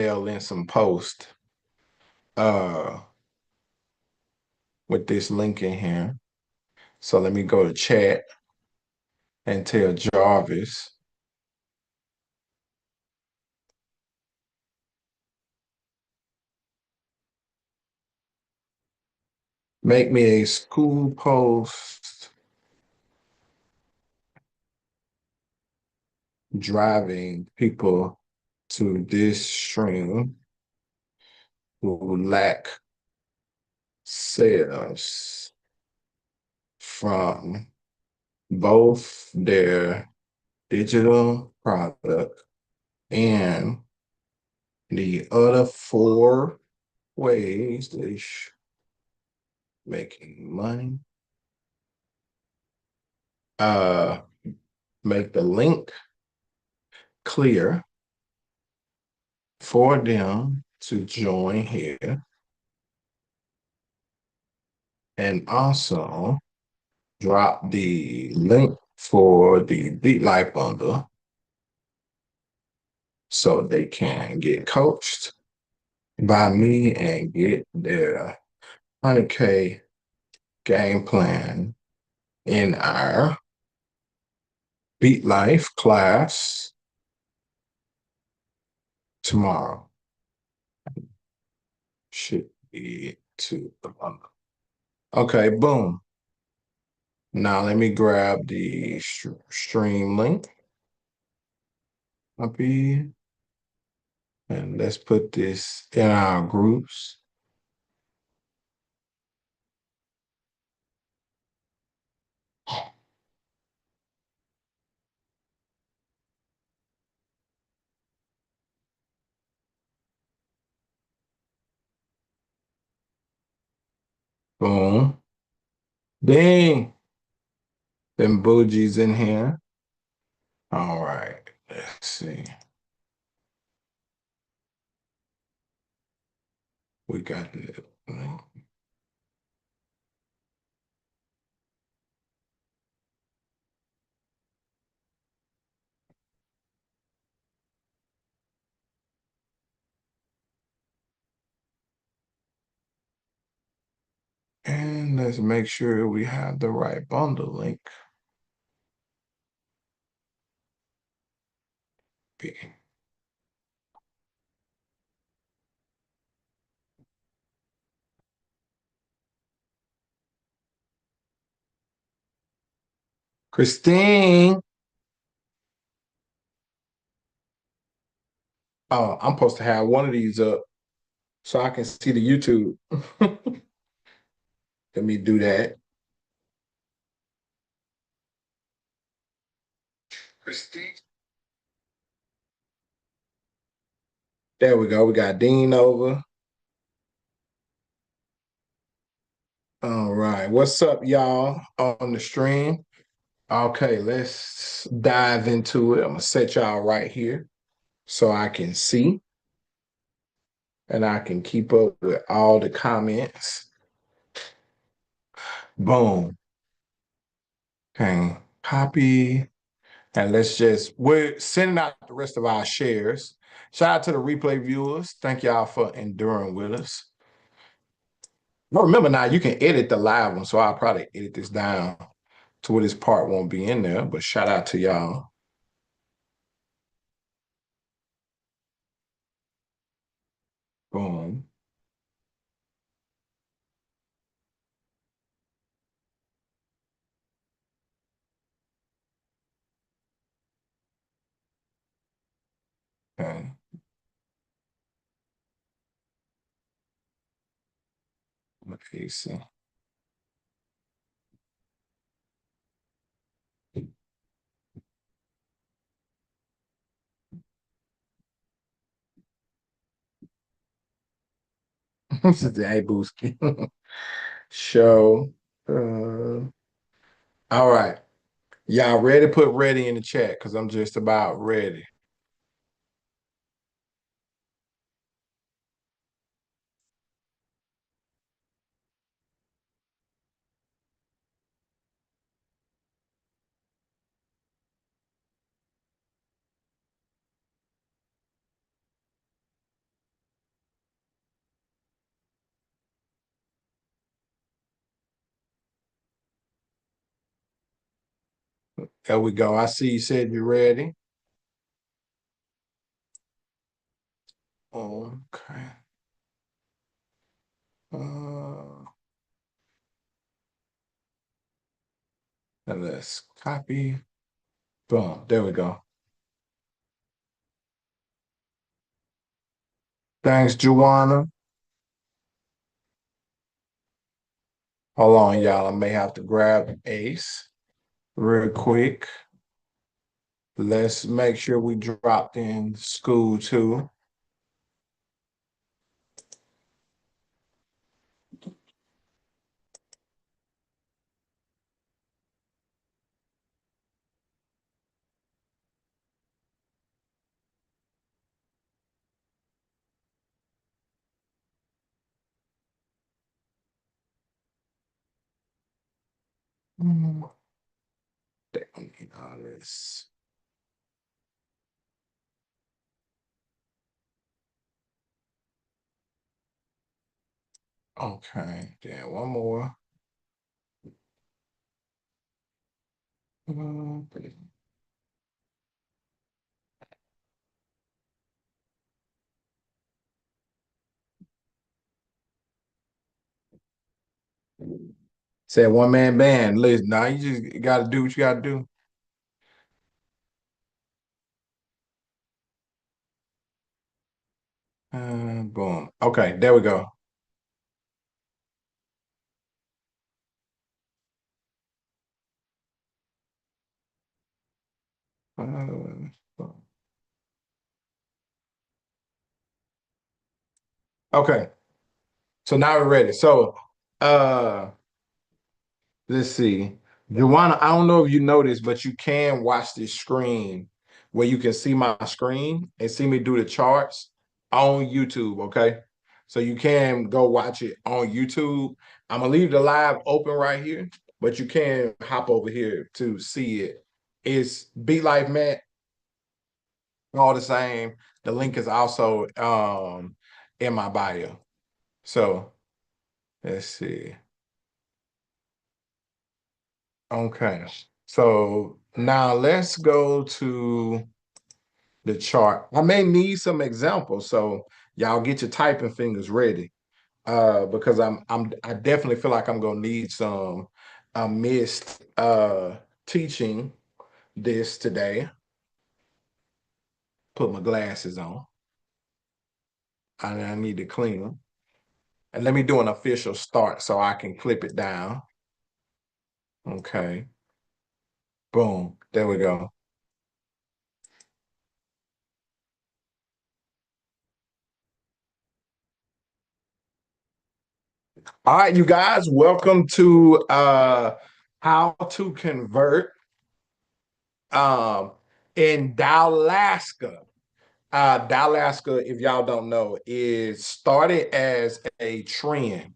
in some post uh with this link in here. So let me go to chat and tell Jarvis. Make me a school post driving people to this stream who lack sales from both their digital product and the other four ways they making money. Uh, make the link clear for them to join here, and also drop the link for the Beat Life bundle so they can get coached by me and get their 100K game plan in our Beat Life class tomorrow. Should be to the bundle. Okay, boom. Now let me grab the stream link up here and let's put this in our groups. Boom. Ding. Them bougies in here. All right. Let's see. We got it. And let's make sure we have the right bundle link. Christine. Oh, I'm supposed to have one of these up so I can see the YouTube. Let me do that. Christine. There we go. We got Dean over. All right. What's up, y'all, on the stream? Okay, let's dive into it. I'm going to set y'all right here so I can see and I can keep up with all the comments. Boom. Okay. Copy. And we're sending out the rest of our shares. Shout out to the replay viewers. Thank y'all for enduring with us. But remember now, you can edit the live one, so I'll probably edit this down to where this part won't be in there. But shout out to y'all. Boom. Okay. Let me see. This is the A Booski show. All right. Y'all ready? Put ready in the chat because I'm just about ready. There we go. I see you said you're ready. Okay. Uh, and let's copy. Boom. There we go. Thanks, Juana. Hold on, y'all. I may have to grab Ace real quick. Let's make sure we dropped in school too. Mm, they don't need all this. Okay, then one more. Mm, Said one man band. Listen, now you just got to do what you got to do. Boom. Okay, there we go. Uh, okay, so now we're ready. So, uh, let's see. Joanna, I don't know if you noticed, but you can watch this screen where you can see my screen and see me do the charts on YouTube. Okay. So you can go watch it on YouTube. I'm gonna leave the live open right here, but you can hop over here to see it. It's Be Life Matt, all the same. The link is also in my bio. So let's see. Okay. So now let's go to the chart. I may need some examples, so y'all get your typing fingers ready. Because I definitely feel like I'm gonna need some missed teaching this today. Put my glasses on. I need to clean them. And let me do an official start so I can clip it down. Okay. Boom. There we go. All right, you guys, welcome to How to Convert um, in Dallaska. Dallaska, if y'all don't know, is started as a trend.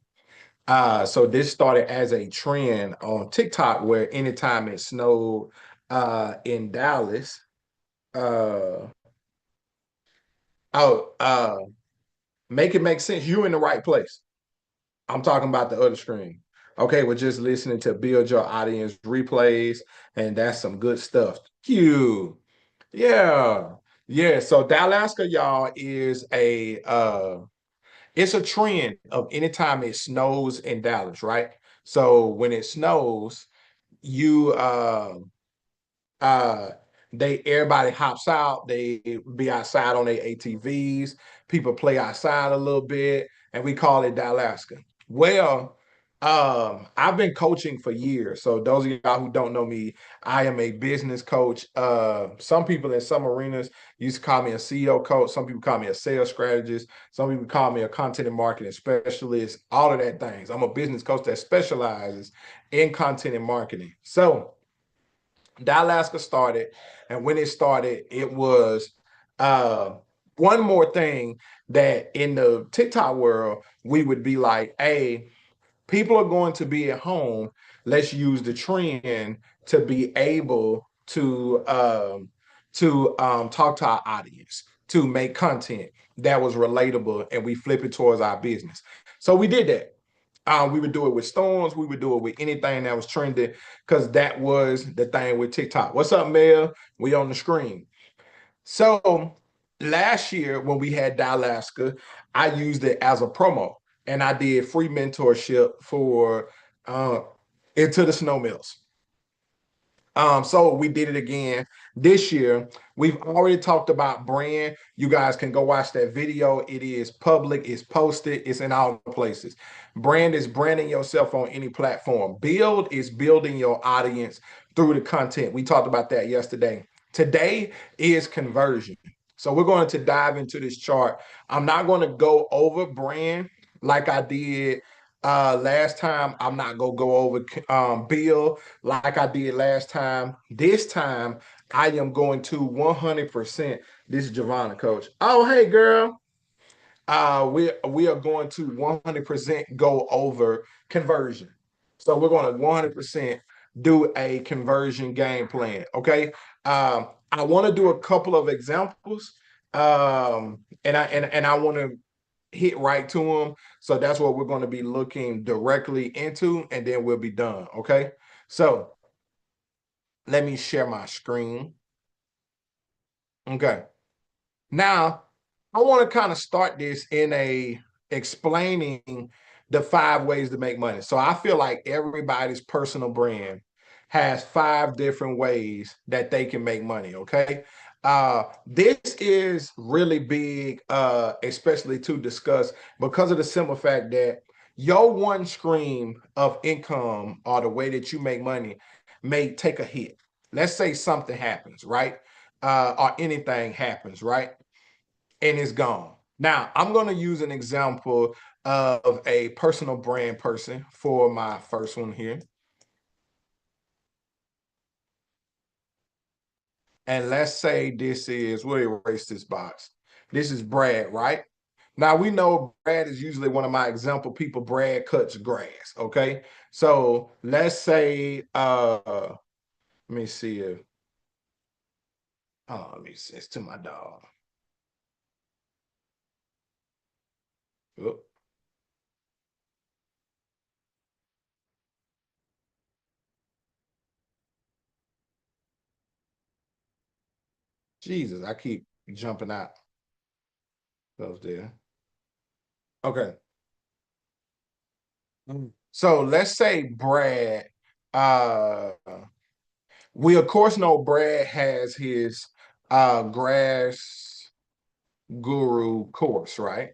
So this started as a trend on TikTok where anytime it snowed in Dallas, uh, oh, make it make sense. You're in the right place. I'm talking about the other screen. Okay, we're just listening to build your audience replays, and that's some good stuff. Cute. Yeah. Yeah. So Dallaska, y'all, is a it's a trend of anytime it snows in Dallas, right? So when it snows, you uh they everybody hops out, they be outside on their ATVs, people play outside a little bit, and we call it Dallaska. Well, I've been coaching for years. So those of y'all who don't know me, I am a business coach. Some people in some arenas used to call me a CEO coach. Some people call me a sales strategist. Some people call me a content and marketing specialist. All of that things. I'm a business coach that specializes in content and marketing. So Dallaska started, and when it started, it was uh, one more thing that in the TikTok world we would be like, "Hey, people are going to be at home. Let's use the trend to be able to talk to our audience, to make content that was relatable, and we flip it towards our business." So we did that. We would do it with storms. We would do it with anything that was trending because that was the thing with TikTok. What's up, Mel? We on the screen. So last year when we had Dallaska, I used it as a promo and I did free mentorship for uh, Into the Snow Mills. So we did it again this year. We've already talked about brand. You guys can go watch that video. It is public, it's posted, it's in all places. Brand is branding yourself on any platform. Build is building your audience through the content. We talked about that yesterday. Today is conversion. So we're going to dive into this chart. I'm not going to go over brand like I did last time. I'm not going to go over build like I did last time. This time, I am going to 100%. This is Giovanna, coach. Oh, hey, girl. We are going to 100% go over conversion. So we're going to 100% do a conversion game plan. Okay. I want to do a couple of examples. And I want to hit right to them. So that's what we're going to be looking directly into, and then we'll be done. Okay. So let me share my screen. Okay. Now, I want to kind of start this in a explaining the 5 ways to make money. So I feel like everybody's personal brand has 5 different ways that they can make money. Okay. This is really big, especially to discuss because of the simple fact that your one stream of income or the way that you make money may take a hit. Let's say something happens, right? Or anything happens, right? And it's gone. Now, I'm going to use an example of a personal brand person for my first one here. And let's say this is, we'll erase this box. This is Brad, right? Now we know Brad is usually one of my example people. Brad cuts grass. Okay. So let's say, let me see if, oh, let me see, it's to my dog. Oop. Jesus, I keep jumping out. Those there. Okay. So let's say Brad, uh, we of course know Brad has his grass guru course, right?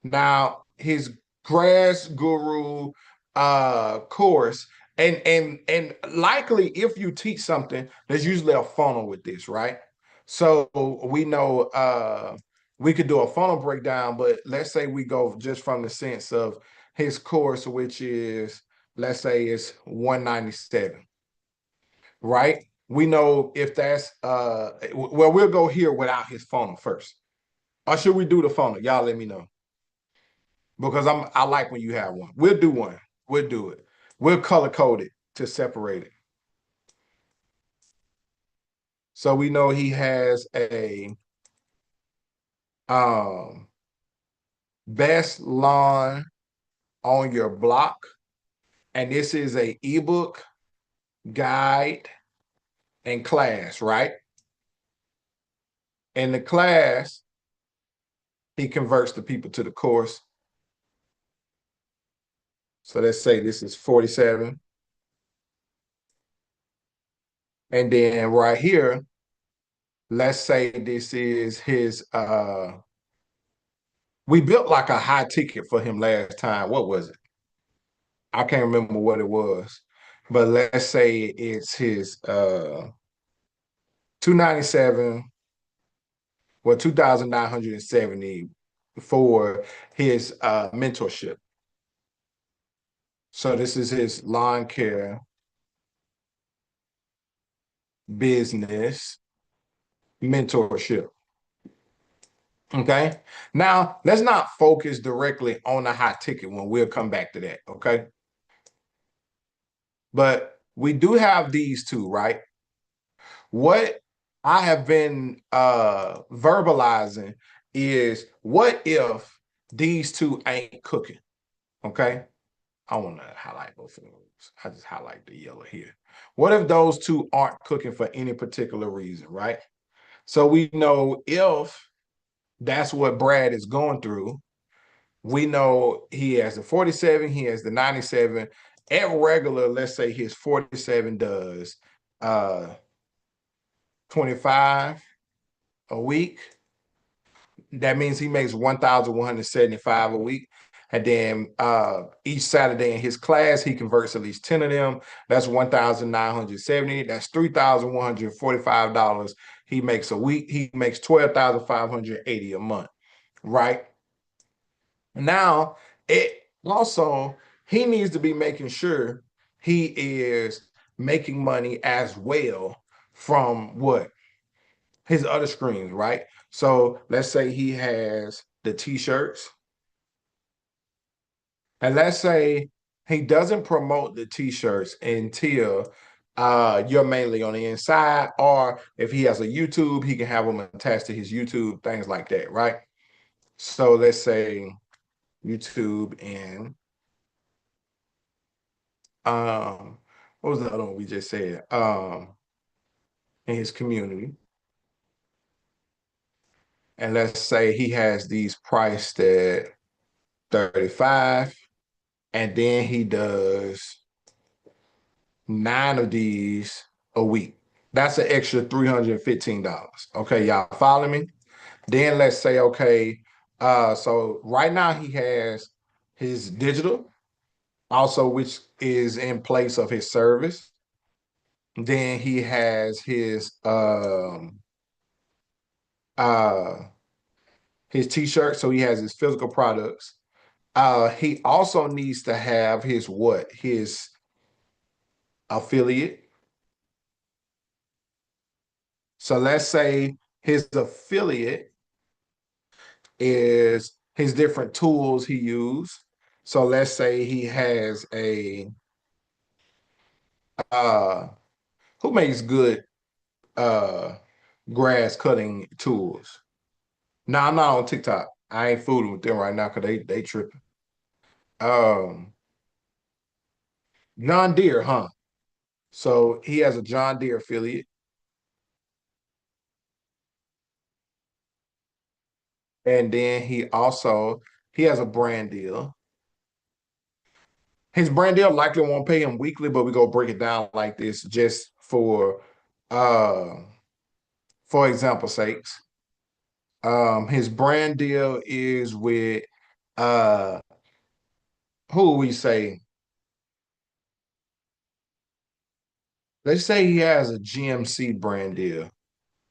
Now his grass guru course, and likely if you teach something, there's usually a funnel with this, right? So we know we could do a funnel breakdown, but let's say we go just from the sense of his course, which is, let's say it's 197, right? We know if that's well, we'll go here without his funnel first. Or should we do the funnel? Y'all let me know. Because I like when you have one. We'll do one. We'll do it. We'll color code it to separate it. So we know he has a um best lawn on your block. And this is a ebook, guide, and class, right? In the class, he converts the people to the course. So let's say this is 47. And then right here, let's say this is his we built like a high ticket for him last time. What was it? I can't remember what it was. But let's say it's his 297, well, 2,970 for his mentorship. So this is his lawn care business mentorship. Okay. Now let's not focus directly on the high ticket one. We'll come back to that. Okay. But we do have these two, right? What I have been verbalizing is, what if these two ain't cooking? Okay. I want to highlight both of those. I just highlight the yellow here. What if those two aren't cooking for any particular reason, right? So we know if that's what Brad is going through, we know he has the 47, he has the 97. At regular, let's say his 47 does 25 a week. That means he makes 1,175 a week. And then each Saturday in his class, he converts at least 10 of them. That's 1,970. That's $3,145 he makes a week. He makes 12,580 a month, right? Now, it also, he needs to be making sure he is making money as well from what? His other screens, right? So let's say he has the t-shirts, and let's say he doesn't promote the t-shirts until you're mainly on the inside, or if he has a YouTube, he can have them attached to his YouTube, things like that, right? So let's say YouTube and what was the other one we just said? In his community. And let's say he has these priced at 35, and then he does 9 of these a week. That's an extra $315. Okay, y'all follow me? Then let's say, okay, so right now he has his digital, also which is in place of his service. Then he has uh his t-shirt, so he has his physical products. He also needs to have his what? His affiliate. So let's say his affiliate is his different tools he use. So let's say he has a uh who makes good uh grass cutting tools. No, I'm not on TikTok. I ain't fooling with them right now because they tripping. Um John Deere, huh? So he has a John Deere affiliate, and then he has a brand deal. His brand deal likely won't pay him weekly, but we go break it down like this just uh for example sakes. His brand deal is with uh who we say, let's say he has a GMC brand deal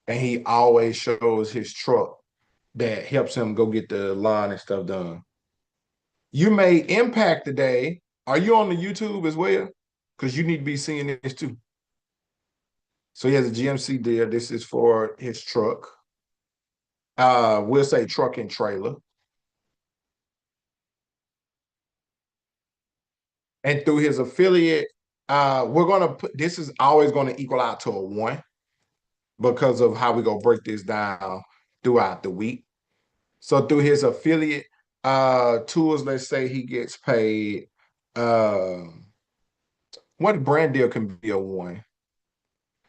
and he always shows his truck that helps him go get the line and stuff done. You may impact today. Are you on the YouTube as well? Because you need to be seeing this too. So he has a GMC deal. This is for his truck. We'll say truck and trailer. And through his affiliate, we're gonna put this is always going to equal out to a 1 because of how we go break this down throughout the week. So through his affiliate tools, let's say he gets paid what brand deal can be a 1?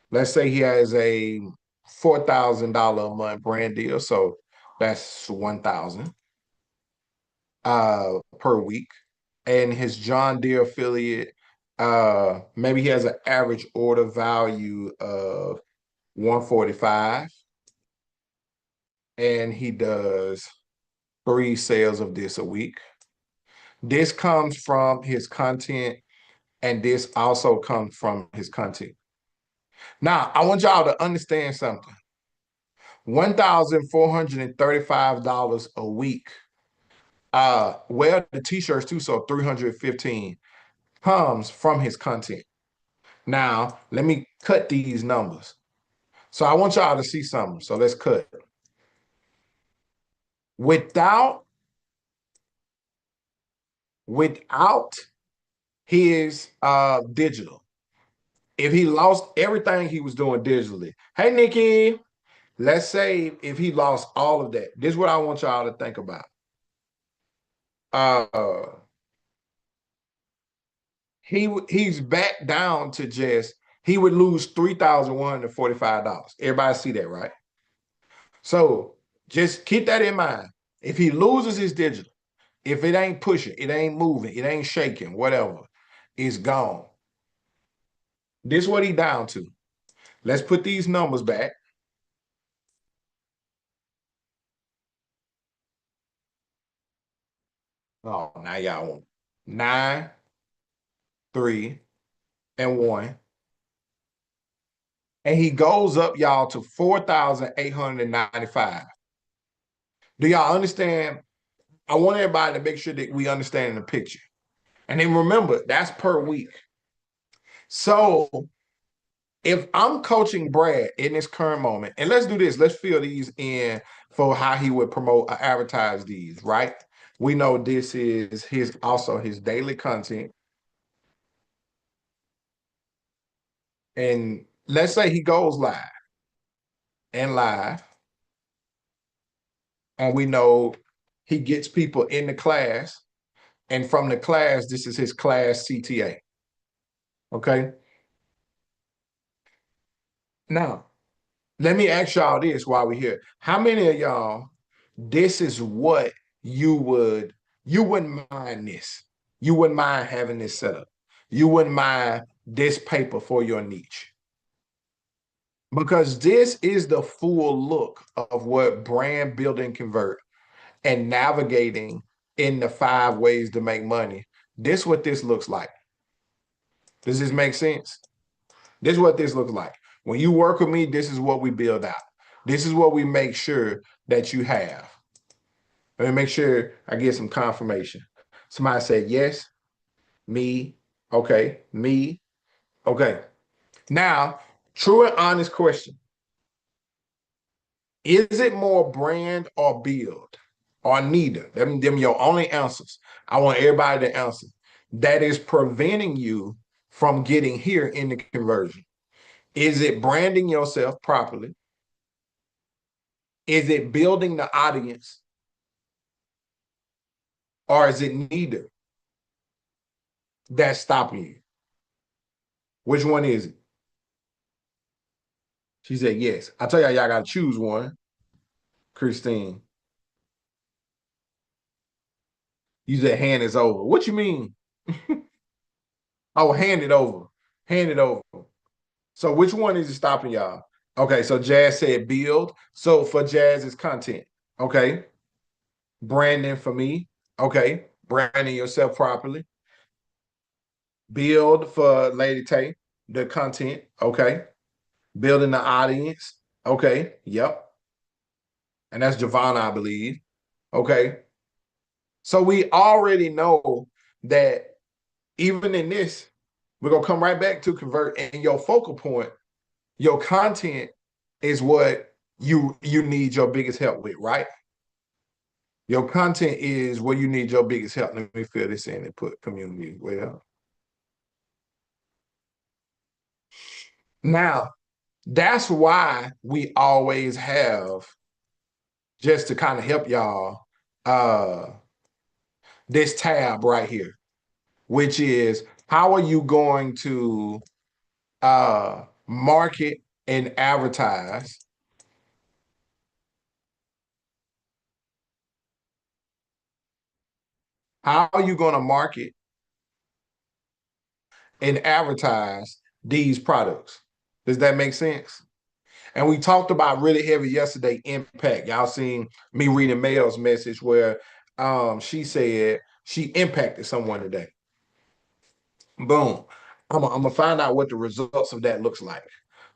Let's say he has a $4,000 a month brand deal. So that's 1,000 per week. And his John Deere affiliate, maybe he has an average order value of 145, and he does 3 sales of this a week. This comes from his content, and this also comes from his content. Now, I want y'all to understand something. $1,435 a week. Well, the t-shirts too, so 315 comes from his content. Now, let me cut these numbers. So I want y'all to see something. So let's cut. Without without his digital, if he lost everything he was doing digitally. Hey Nikki, let's say if he lost all of that. This is what I want y'all to think about. Uh he's back down to just he would lose $3,145. Everybody see that, right? So just keep that in mind. If he loses his digital, if it ain't pushing, it ain't moving, it ain't shaking, whatever, it's gone. This is what he down to. Let's put these numbers back. Oh, now y'all want 9, 3, and 1. And he goes up, y'all, to 4,895. Do y'all understand? I want everybody to make sure that we understand the picture. And then remember, that's per week. So if I'm coaching Brad in this current moment, and let's do this, let's fill these in for how he would promote or advertise these, right? We know this is his also his daily content. And let's say he goes live, and we know he gets people in the class. And from the class, this is his class CTA. Okay. Now, let me ask y'all this while we're here. How many of y'all, this is what you wouldn't mind this. You wouldn't mind having this set up. You wouldn't mind this paper for your niche. Because this is the full look of what brand building convert and navigating in the 5 ways to make money. This is what this looks like. Does this make sense? This is what this looks like. When you work with me, this is what we build out. This is what we make sure that you have. Let me make sure I get some confirmation. Somebody said yes, me, okay, me, okay. Now, true and honest question. Is it more brand or build? Or neither? Them your only answers. I want everybody to answer. That is preventing you from getting here in the conversion. Is it branding yourself properly? Is it building the audience? Or is it neither that's stopping you? Which one is it? She said, yes. I tell y'all got to choose one. Christine, you said hand is over. What you mean? Oh, hand it over. Hand it over. So which one is it stopping y'all? Okay, so Jazz said build. So for Jazz, it's content. Okay. Branding for me. Okay. Branding yourself properly. Build for Lady Tay, the content. Okay. Building the audience. Okay. Yep. And that's Javon, I believe. Okay. So we already know that even in this, we're gonna come right back to convert, and your focal point, your content is what you need your biggest help with, right? Your content is where you need your biggest help. Let me fill this in and put community as well. Now, that's why we always have, just to kind of help y'all, uh this tab right here, which is how are you going to market and advertise? How are you going to market and advertise these products? Does that make sense? And we talked about really heavy yesterday impact. Y'all seen me reading Mel's message where she said she impacted someone today. Boom. I'm gonna find out what the results of that looks like.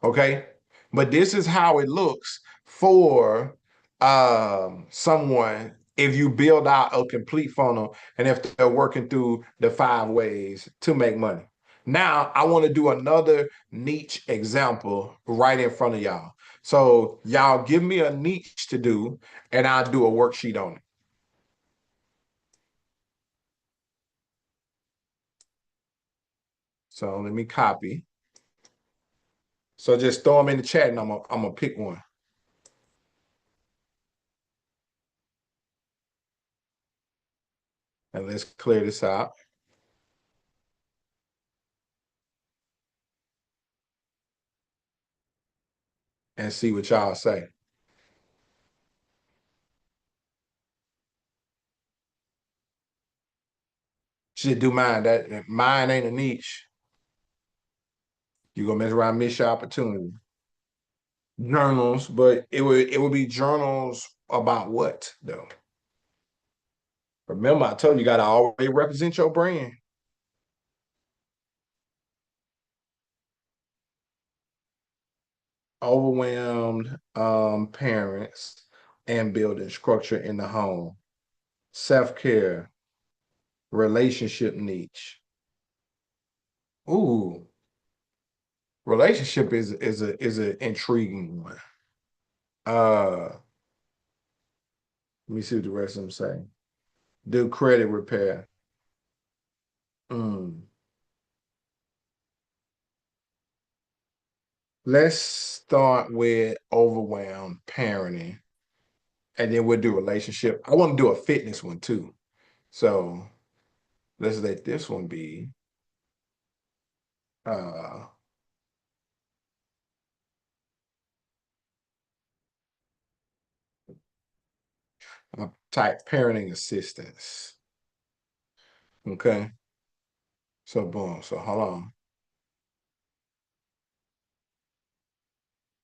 Okay. But this is how it looks for someone if you build out a complete funnel and if they're working through the 5 ways to make money. Now, I want to do another niche example right in front of y'all. So, y'all give me a niche to do, and I'll do a worksheet on it. So, let me copy. So, just throw them in the chat and I'm gonna pick one. And let's clear this out. and see what y'all say. Should do mine. That mine ain't a niche. You gonna mess around, miss your opportunity. Journals, but it would be journals about what though? Remember, I told you, you gotta always represent your brand. Overwhelmed parents and building structure in the home. Self-care, relationship niche. Ooh, relationship is a intriguing one. Let me see what the rest of them say. Do credit repair. Mm. Let's start with overwhelmed parenting, and then we'll do relationship. I want to do a fitness one too. So let's let this one be uh type parenting assistance. Okay. So boom. So hold on.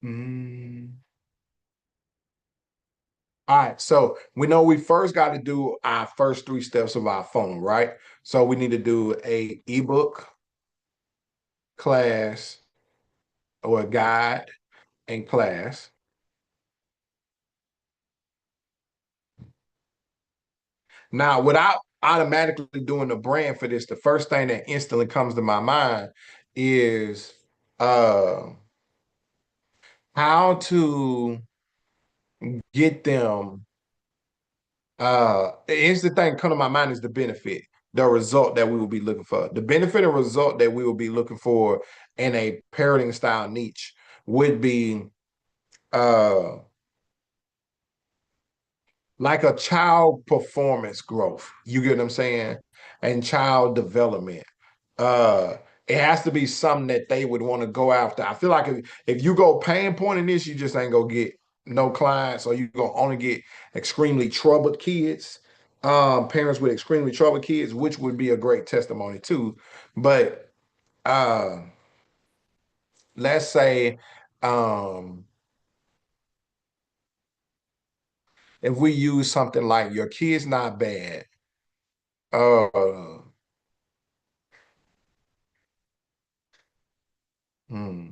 Mm. All right. So we know we first got to do our first three steps of our funnel, right? So we need to do a ebook class or a guide and class. Now, without automatically doing the brand for this, the first thing that instantly comes to my mind is uh how to get them. Here's the thing come to my mind is the benefit, the result that we will be looking for. The benefit and result that we will be looking for in a parenting style niche would be uh like a child performance growth. You get what I'm saying? And child development. Uh, it has to be something that they would want to go after. I feel like if you go pain point in this, you just ain't gonna get no clients, or you gonna only get extremely troubled kids, parents with extremely troubled kids, which would be a great testimony too. But uh, let's say um, if we use something like your kid's not bad, uh, hmm,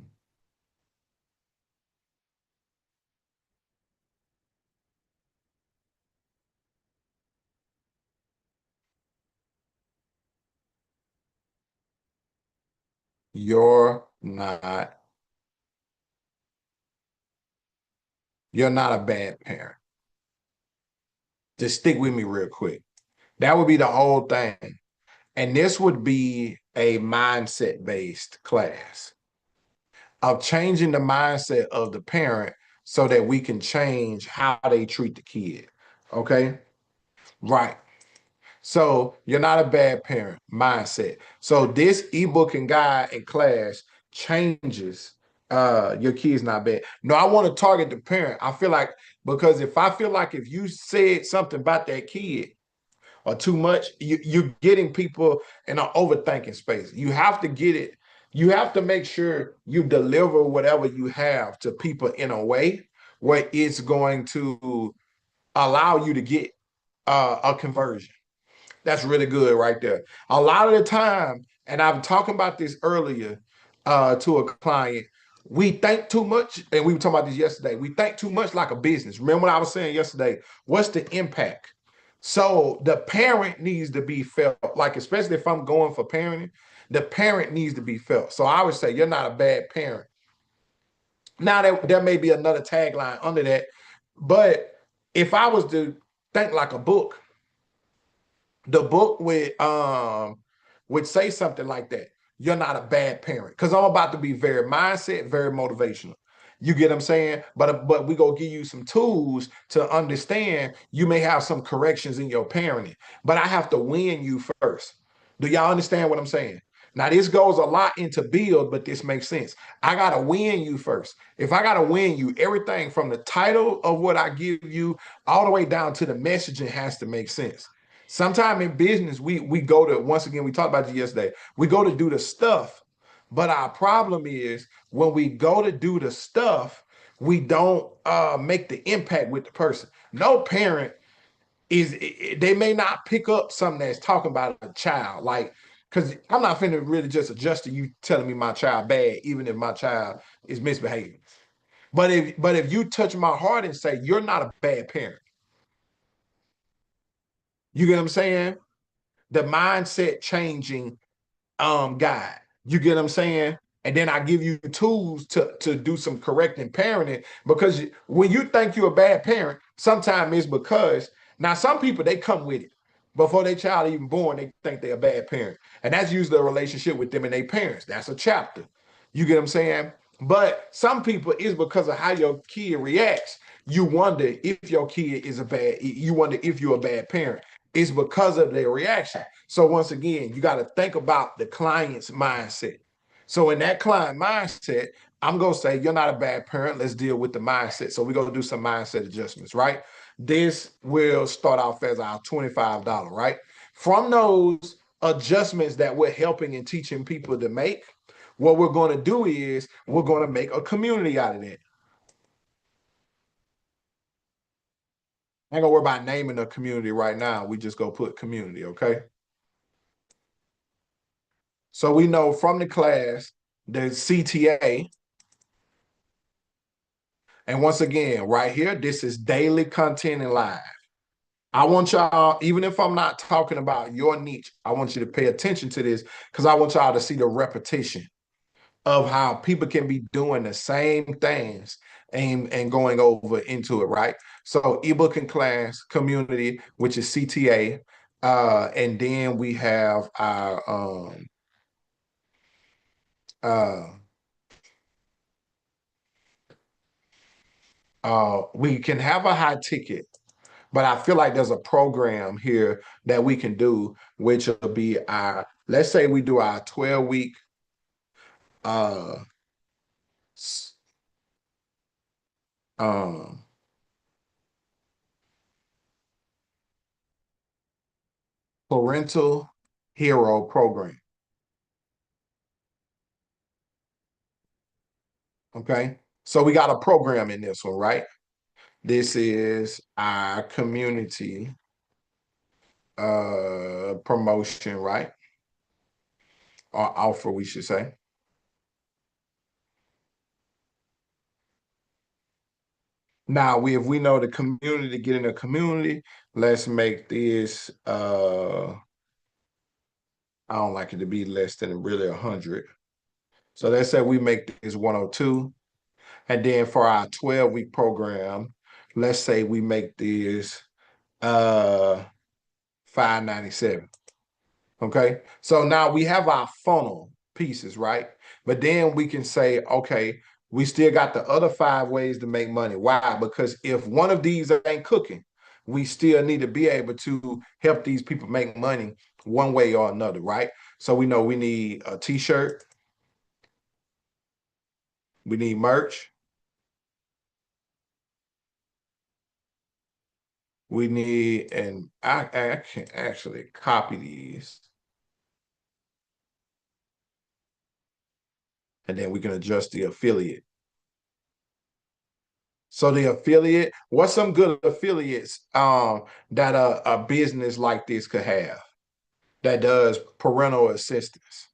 you're not you're not a bad parent. Just stick with me real quick. That would be the whole thing. And this would be a mindset based class of changing the mindset of the parent so that we can change how they treat the kid. Okay? Right. So you're not a bad parent mindset. So this ebook and guide and class changes your kid's not bad. No, I want to target the parent. I feel like because if I feel like if you said something about that kid or too much, you're getting people in an overthinking space. You have to get it. You have to make sure you deliver whatever you have to people in a way where it's going to allow you to get a conversion. That's really good right there. A lot of the time, and I'm talking about this earlier to a client, we think too much, and we were talking about this yesterday. We think too much like a business. Remember what I was saying yesterday? What's the impact? So the parent needs to be felt, like especially if I'm going for parenting, the parent needs to be felt. So I would say you're not a bad parent. Now there may be another tagline under that, but if I was to think like a book, the book would say something like that. You're not a bad parent. Because I'm about to be very mindset, very motivational. You get what I'm saying? But we gonna give you some tools to understand you may have some corrections in your parenting. But I have to win you first. Do y'all understand what I'm saying? Now, this goes a lot into build, but this makes sense. I got to win you first. If I got to win you, everything from the title of what I give you all the way down to the messaging has to make sense. Sometime in business, we go to, once again, we talked about it yesterday, we go to do the stuff, but our problem is when we go to do the stuff, we don't make the impact with the person. No parent is, they may not pick up something that's talking about a child, like, because I'm not finna really just adjust to you telling me my child bad, even if my child is misbehaving. But if you touch my heart and say you're not a bad parent, you get what I'm saying? The mindset changing guide. You get what I'm saying? And then I give you tools to do some correcting parenting, because when you think you're a bad parent, sometimes it's because, now some people, they come with it. Before their child even born, they think they're a bad parent. And that's usually a relationship with them and their parents. That's a chapter. You get what I'm saying? But some people, it's because of how your kid reacts. You wonder if your kid is a bad, you wonder if you're a bad parent. It's because of their reaction. So once again, you got to think about the client's mindset. So in that client mindset, I'm going to say, you're not a bad parent. Let's deal with the mindset. So we're going to do some mindset adjustments, right? This will start off as our $25, right? From those adjustments that we're helping and teaching people to make, what we're going to do is we're going to make a community out of that. I ain't gonna worry about naming a community right now. We just go put community, okay? So we know from the class, the CTA, and once again, right here, this is daily content and live. I want y'all, even if I'm not talking about your niche, I want you to pay attention to this, because I want y'all to see the repetition of how people can be doing the same things and going over into it, right? So ebook and class community, which is CTA, and then we have our uh we can have a high ticket, but I feel like there's a program here that we can do, which will be our, let's say we do our 12-week uh um parental hero program. Okay. So we got a program in this one, right? This is our community promotion, right? Or offer, we should say. Now, if we know the community, get in the community, let's make this I don't like it to be less than really 100. So let's say we make this 102. And then for our 12-week program, let's say we make this 597. Okay. So now we have our funnel pieces, right? But then we can say, okay, we still got the other 5 ways to make money. Why? Because if one of these ain't cooking, we still need to be able to help these people make money one way or another, right? So we know we need a t-shirt, we need merch, we need, and I can actually copy these, and then we can adjust the affiliate. So the affiliate, what's some good affiliates that a business like this could have that does parental assistance?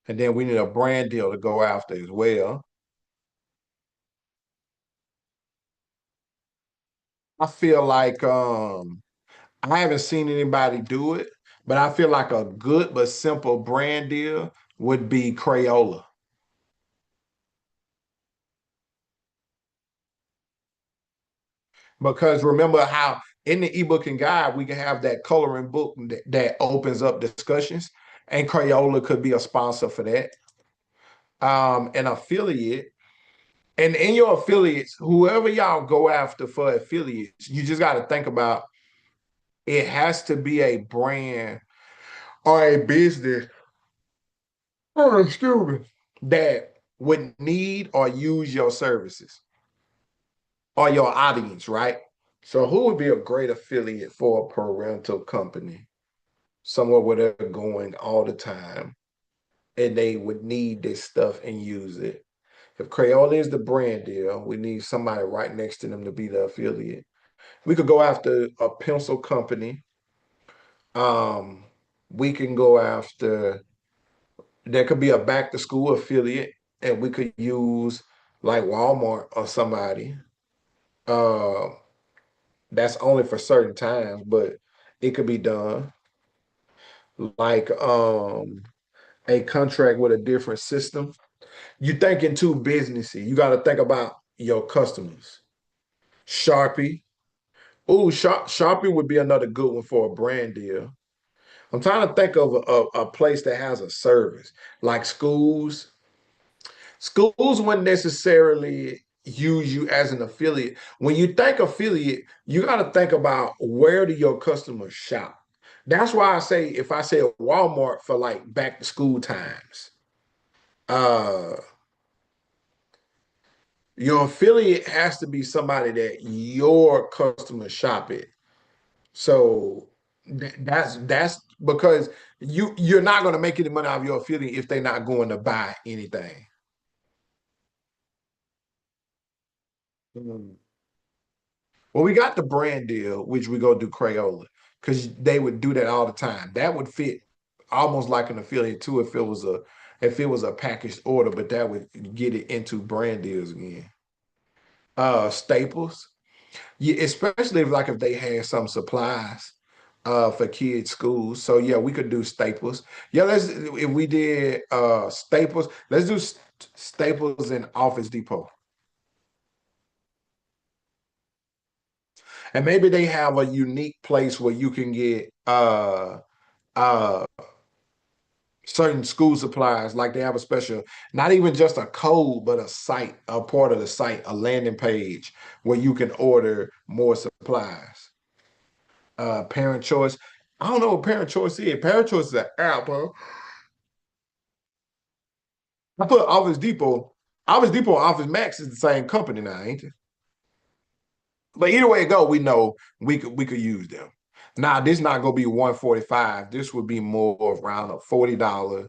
And then we need a brand deal to go after as well. I feel like I haven't seen anybody do it, but I feel like a good but simple brand deal would be Crayola. Because remember how in the ebook and guide, we can have that coloring book that opens up discussions, and Crayola could be a sponsor for that. An affiliate, and in your affiliates, whoever y'all go after for affiliates, you just got to think about it has to be a brand or a business, oh, excuse me, that would need or use your services or your audience, right? So who would be a great affiliate for a parental company? Somewhere where they're going all the time and they would need this stuff and use it. If Crayola is the brand deal, we need somebody right next to them to be the affiliate. We could go after a pencil company. Um, we can go after, there could be a back to school affiliate, and we could use like Walmart or somebody. Uh, that's only for certain times, but it could be done. Like a contract with a different system. You thinking too businessy. You got to think about your customers. Sharpie. Ooh, Sharpie would be another good one for a brand deal. I'm trying to think of a place that has a service like schools. Schools wouldn't necessarily use you as an affiliate. When you think affiliate, you got to think about where do your customers shop. That's why I say if I say Walmart for like back to school times, uh, your affiliate has to be somebody that your customers shop at. So that's because you're not going to make any money off your affiliate if they're not going to buy anything. Mm. Well, we got the brand deal, which we go do Crayola, because they would do that all the time. That would fit almost like an affiliate too if it was a packaged order, but that would get it into brand deals again. Staples. Yeah, especially if they had some supplies for kids' schools. So yeah, we could do Staples. Yeah, let's if we did Staples, let's do Staples and Office Depot. And maybe they have a unique place where you can get uh certain school supplies, like they have a special, not even just a code, but a site, a part of the site, a landing page where you can order more supplies. Parent choice. I don't know what parent choice is. Parent choice is an app, bro. I put Office Depot. Office Depot and Office Max is the same company now, ain't it? But either way it go, we know we could use them. Now this not gonna be 145. This would be more around a $40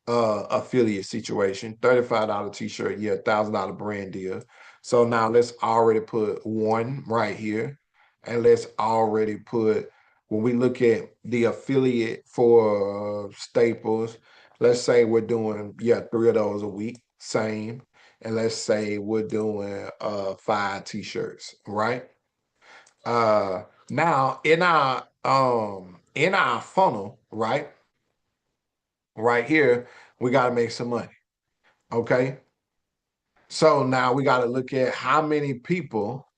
affiliate situation, $35 t-shirt, yeah, $1,000 brand deal. So now let's already put one right here. And let's already put when we look at the affiliate for Staples, let's say we're doing, yeah, three of those a week, same. And let's say we're doing five t-shirts, right? Now in our funnel, right here, we got to make some money. Okay. So now we got to look at how many people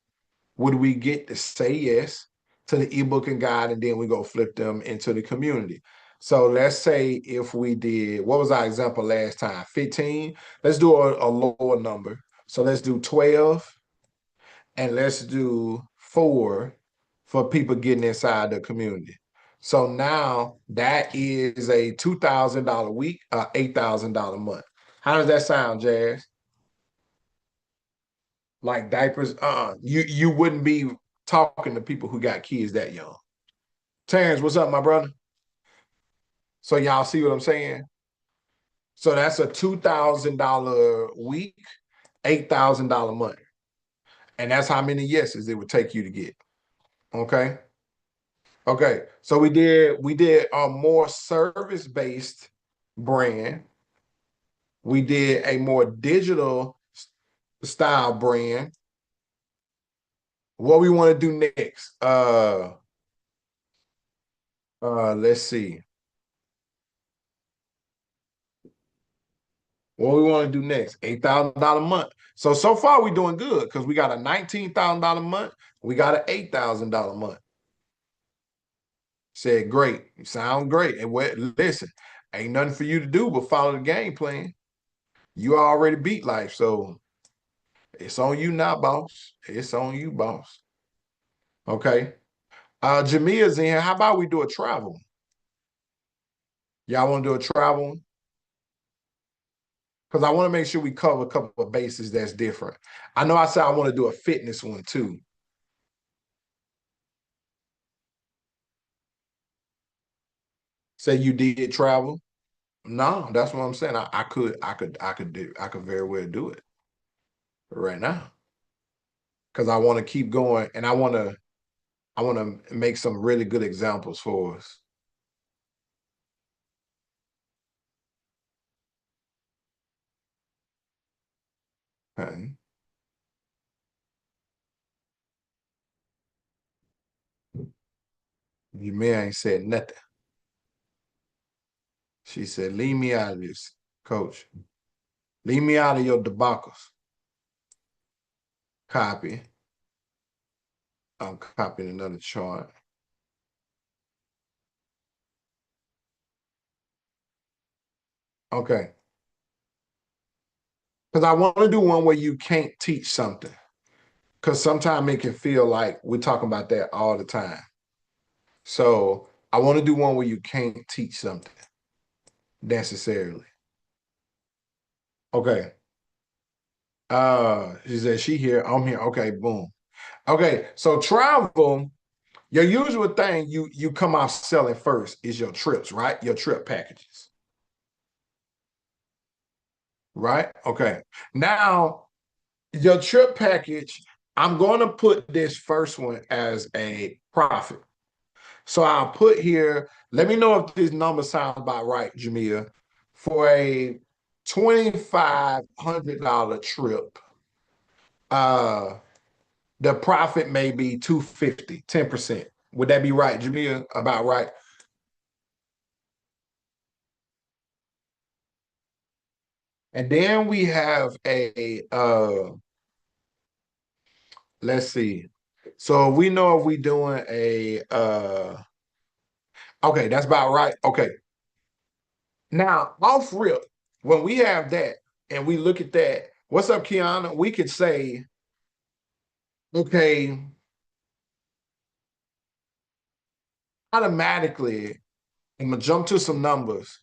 would we get to say yes to the ebook and guide, and then we go flip them into the community. So let's say if we did, what was our example last time? 15. Let's do a lower number. So let's do 12 and let's do four for people getting inside the community. So now that is a $2,000 week, $8,000 month. How does that sound, Jazz? Like diapers? You wouldn't be talking to people who got kids that young. Terrence, what's up, my brother? So y'all see what I'm saying? So that's a $2,000 week, $8,000 month, and that's how many yeses it would take you to get. Okay. Okay. So we did a more service based brand. We did a more digital style brand. What we want to do next? Let's see. What we want to do next? $8,000 a month. So far we're doing good because we got a $19,000 month. We got an $8,000 month. Said great. You sound great. And listen, ain't nothing for you to do but follow the game plan. You already beat life, so it's on you now, boss. It's on you, boss. Okay. Jamia's in here. How about we do a travel? Y'all want to do a travel? Because I want to make sure we cover a couple of bases that's different. I know I said I want to do a fitness one too. Say you did travel? No, that's what I'm saying. I could very well do it right now because I want to keep going and I want to make some really good examples for us. Okay. You may ain't said nothing. She said, "Leave me out of this, coach. Leave me out of your debacles." Copy. I'm copying another chart. Okay. Because I want to do one where you can't teach something. Because sometimes it can feel like we're talking about that all the time. So I want to do one where you can't teach something necessarily. Okay. She said she here, I'm here. Okay, boom. Okay, so travel, your usual thing you come off selling first is your trips, right? Your trip packages, right? Okay. Now, your trip package, I'm going to put this first one as a profit. So I'll put here, let me know if this number sounds about right, Jamia, for a $2,500 trip. Uh, the profit may be 250, 10%. Would that be right, Jamia? About right? And then we have let's see. So we know if we doing a okay, that's about right. Okay. Now, off rip, when we have that and we look at that, what's up, Kiana? We could say, okay, automatically, I'm gonna jump to some numbers.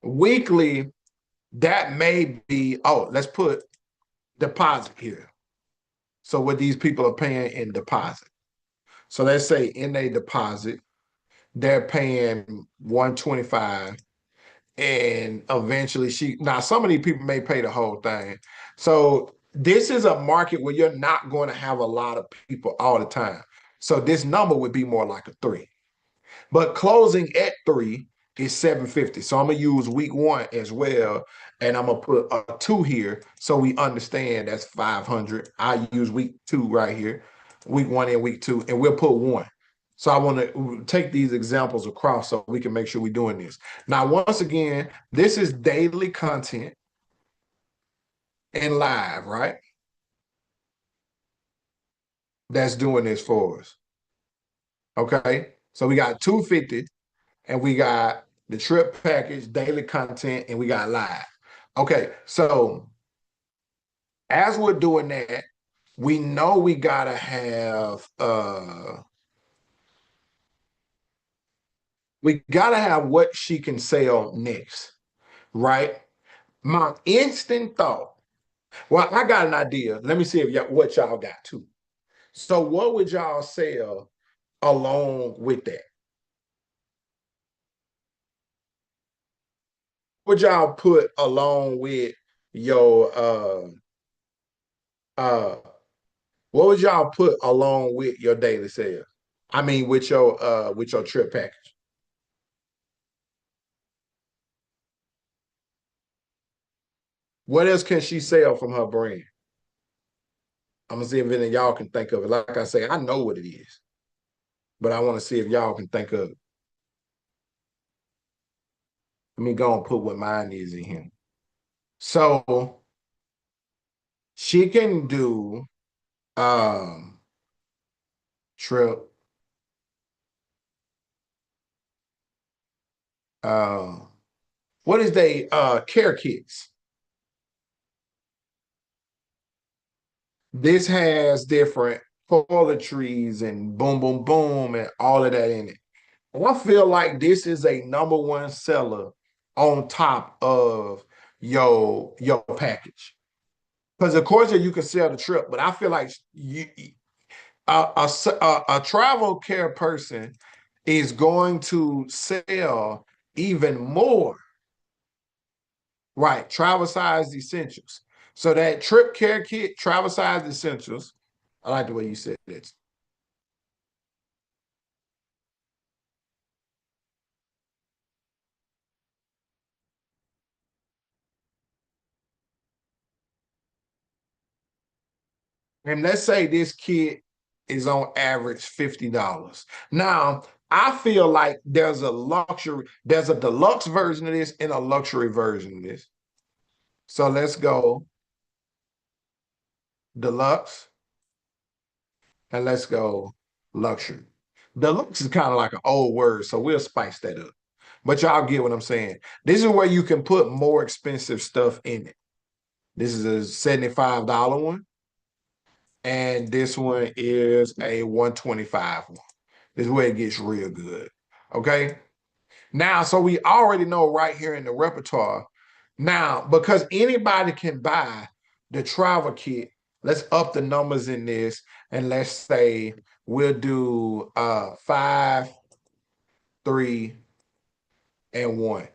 Weekly, that may be, oh, let's put deposit here. So what these people are paying in deposit. So let's say in a deposit, they're paying 125 and eventually she now some of these people may pay the whole thing. So this is a market where you're not going to have a lot of people all the time. So this number would be more like a three. But closing at three is 750. So I'm gonna use week one as well. And I'm gonna put a two here so we understand that's 500. I use week two right here, week one and week two, and we'll put one. So I want to take these examples across so we can make sure we're doing this. Now, once again, this is daily content and live, right? That's doing this for us. Okay. So we got 250 and we got the trip package, daily content, and we got live. Okay, so as we're doing that, we know we gotta have we gotta have what she can sell next, right? My instant thought, well, I got an idea. Let me see if y'all what y'all got too. So what would y'all sell along with that? What y'all put along with your uh what would y'all put along with your daily sales? I mean, with your trip package. What else can she sell from her brand? I'm gonna see if any of y'all can think of it. Like I say, I know what it is, but I want to see if y'all can think of it. Let me go and put what mine is in here. So she can do trip uh what is they care kits. This has different toiletries and boom, boom, boom, and all of that in it. I feel like this is a number one seller on top of your package. Because of course you can sell the trip, but I feel like a travel care person is going to sell even more, right? Travel size essentials. So that trip care kit, travel size essentials. I like the way you said it. And let's say this kit is on average $50. Now, I feel like there's a deluxe version of this and a luxury version of this. So let's go deluxe and let's go luxury. Deluxe is kind of like an old word, so we'll spice that up. But y'all get what I'm saying. This is where you can put more expensive stuff in it. This is a $75 one, and this one is a 125 one. This is where it gets real good. Okay. Now, so we already know right here in the repertoire. Now, because anybody can buy the travel kit, let's up the numbers in this, and let's say we'll do 5, 3, and 1.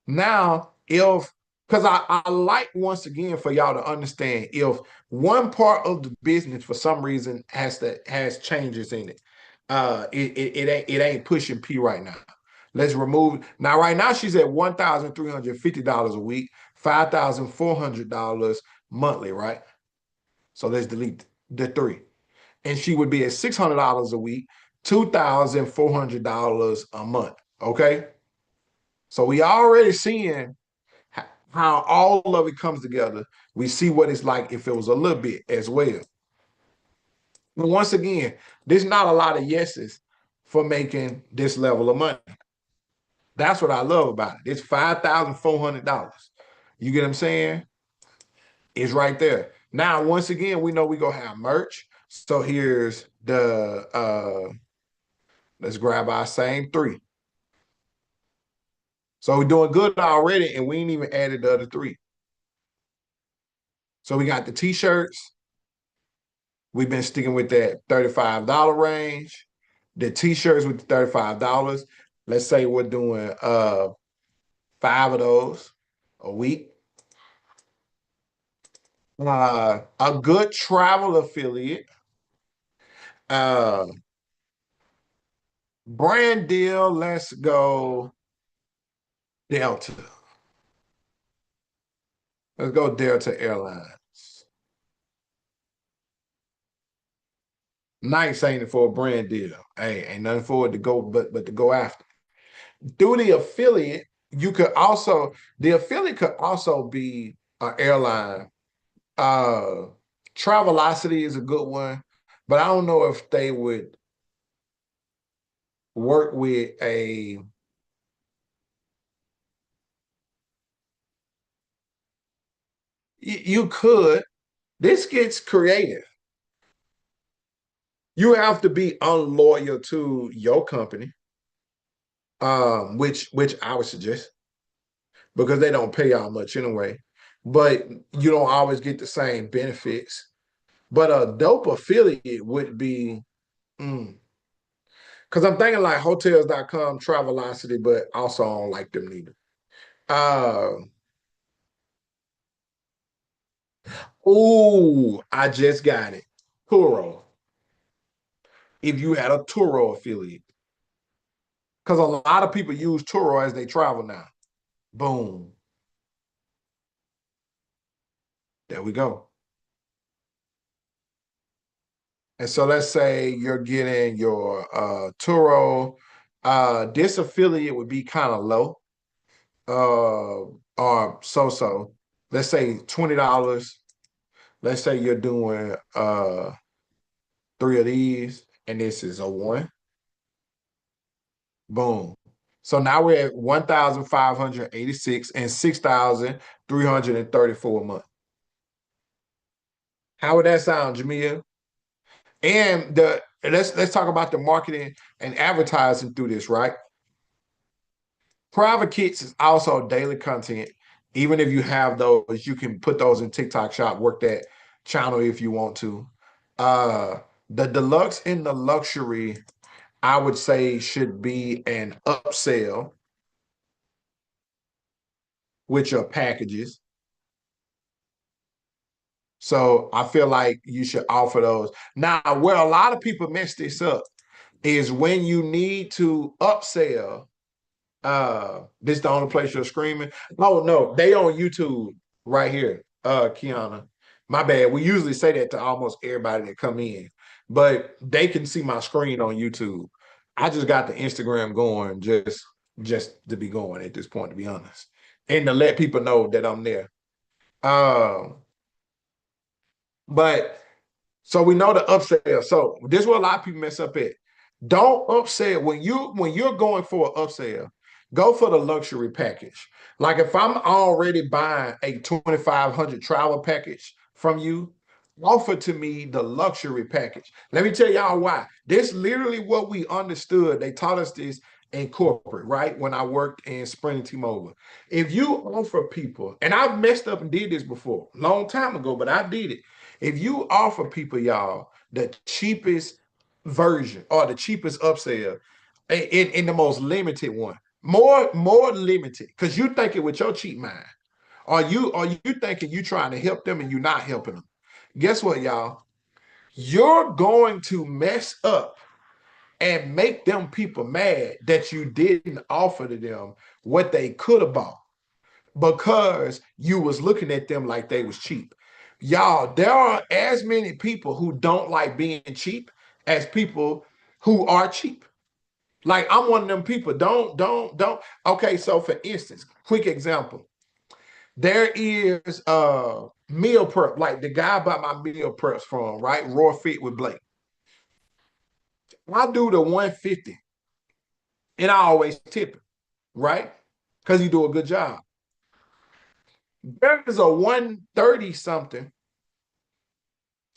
Now, if because I like once again for y'all to understand if one part of the business for some reason has changes in it, it ain't pushing P right now. Let's remove now. Right now, she's at $1,350 a week, $5,400 monthly, right? So let's delete the 3, and she would be at $600 a week, $2,400 a month. Okay, so we already seeing how all of it comes together. We see what it's like if it was a little bit as well. But once again, there's not a lot of yeses for making this level of money. That's what I love about it. It's $5,400. You get what I'm saying? It's right there. Now, once again, we know we gonna have merch. So here's the let's grab our same 3. So we're doing good already, and we ain't even added the other 3. So we got the t-shirts. We've been sticking with that $35 range. The t-shirts with the $35. Let's say we're doing 5 of those a week. A good travel affiliate. Uh, brand deal. Let's go Delta. Let's go Delta Airlines. Nice, ain't it, for a brand deal? Hey, ain't nothing for it to go but to go after. Through the affiliate, the affiliate could also be an airline. Uh Travelocity is a good one, but I don't know if they would work with a you could. This gets creative. You have to be unloyal to your company, which I would suggest because they don't pay y'all much anyway. But you don't always get the same benefits. But a dope affiliate would be because I'm thinking like hotels.com, Travelocity, but also I don't like them neither. Uh I just got it. Turo. If you had a Turo affiliate. Because a lot of people use Turo as they travel now. Boom. There we go. And so let's say you're getting your Turo. This affiliate would be kind of low. Or so. Let's say $20. Let's say you're doing 3 of these, and this is a 1. Boom. So now we're at 1,586 and 6,334 a month. How would that sound, Jamia? And the let's talk about the marketing and advertising through this, right? Private kits is also daily content. Even if you have those, you can put those in TikTok Shop, work that channel if you want to. Uh the deluxe and the luxury, I would say, should be an upsell with your packages. So I feel like you should offer those. Now, where a lot of people mess this up is when you need to upsell. This the only place you're screaming. Oh no, they on YouTube right here. Kiana, my bad. We usually say that to almost everybody that come in, but they can see my screen on YouTube. I just got the Instagram going just to be going at this point, to be honest, and to let people know that I'm there. Um, but so we know the upsell. So this is what a lot of people mess up at. Don't upsell when you're going for an upsell. Go for the luxury package. Like if I'm already buying a 2,500 travel package from you, offer to me the luxury package. Let me tell y'all why. This literally what we understood. They taught us this in corporate, right? When I worked in Sprint and T-Mobile. If you offer people, and I've messed up and did this before, long time ago, but I did it. If you offer people, y'all, the cheapest version or the cheapest upsell in the most limited one, more limited, because you thinking with your cheap mind, or you thinking you trying to help them and you're not helping them. Guess what, y'all? You're going to mess up and make them people mad that you didn't offer to them what they could have bought because you was looking at them like they was cheap. Y'all, there are as many people who don't like being cheap as people who are cheap. Like I'm one of them people. Don't. Okay, so for instance, quick example. There is meal prep, like the guy I bought my meal preps from, right? Raw Fit with Blake. I do the 150 and I always tip it, right? Because you do a good job. There is a 130 something,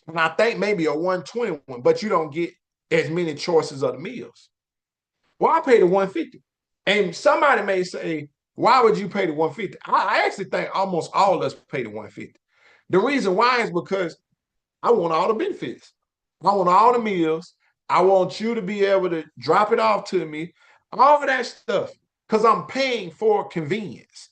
and I think maybe a 121, but you don't get as many choices of the meals. Well, I pay the 150. And somebody may say, why would you pay the 150? I actually think almost all of us pay the 150. The reason why is because I want all the benefits. I want all the meals. I want you to be able to drop it off to me, all of that stuff, because I'm paying for convenience.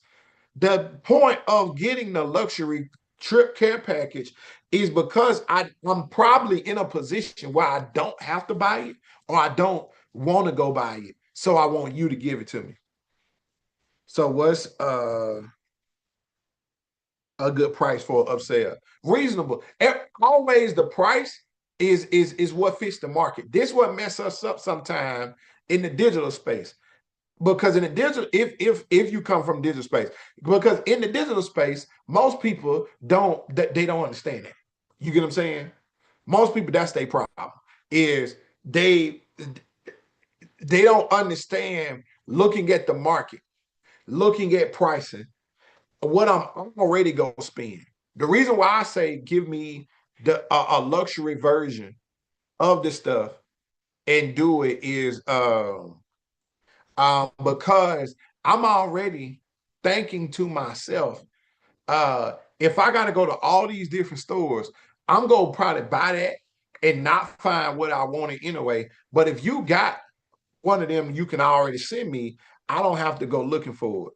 The point of getting the luxury trip care package is because I'm probably in a position where I don't have to buy it or I don't want to go buy it. So I want you to give it to me. So what's a good price for an upsell? Reasonable. Always the price is what fits the market. This what mess us up sometime in the digital space. Because in the digital, if you come from digital space, because in the digital space, most people they don't understand that. You get what I'm saying? Most people, that's their problem, is they don't understand looking at the market, looking at pricing, what I'm already gonna spend. The reason why I say give me a luxury version of the stuff and do it is because I'm already thinking to myself, if I got to go to all these different stores, I'm going to probably buy that and not find what I wanted anyway. But if you got one of them, you can already send me. I don't have to go looking for it.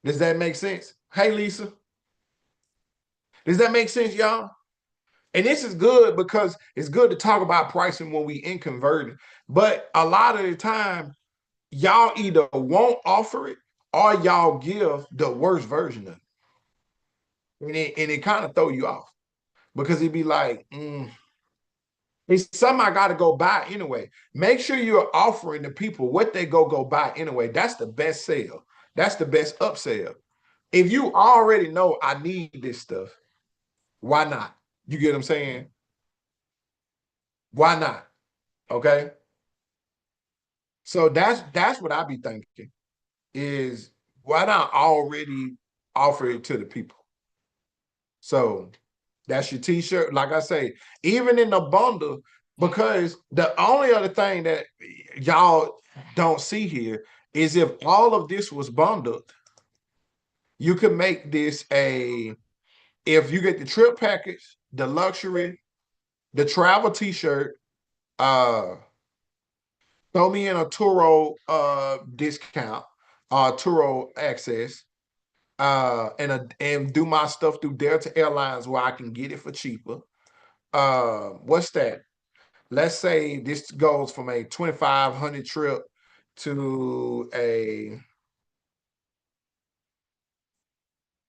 Does that make sense? Hey, Lisa, does that make sense, y'all? And this is good because it's good to talk about pricing when we in converting. But a lot of the time, y'all either won't offer it or y'all give the worst version of it. And it kind of throw you off because it'd be like, it's something I got to go buy anyway. Make sure you're offering the people what they go buy anyway. That's the best sale. That's the best upsell. If you already know I need this stuff, why not? You get what I'm saying? Why not? Okay. So that's what I be thinking is why not already offer it to the people? So that's your t-shirt. Like I say, even in the bundle, Because the only other thing that y'all don't see here is if all of this was bundled, you could make this if you get the trip package, the luxury, the travel t-shirt, uh, throw me in a Turo discount, Turo access, and do my stuff through Delta Airlines where I can get it for cheaper. What's that? Let's say this goes from a 2,500 trip to a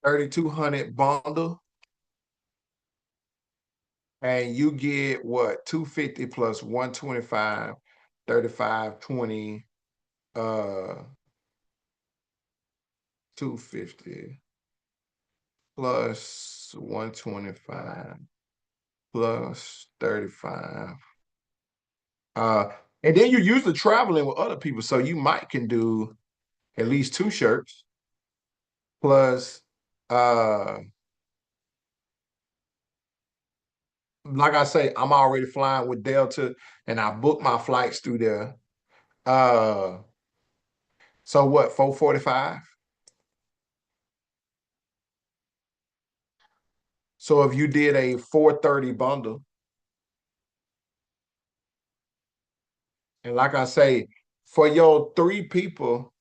3,200 bundle, and you get what 250 plus 125, 35, 20, 250 plus 125 plus 35. Uh, and then you're usually traveling with other people, so you might can do at least two shirts plus like I say, I'm already flying with Delta and I booked my flights through there. Uh so what, 445? So if you did a 430 bundle, and like I say, for your three people,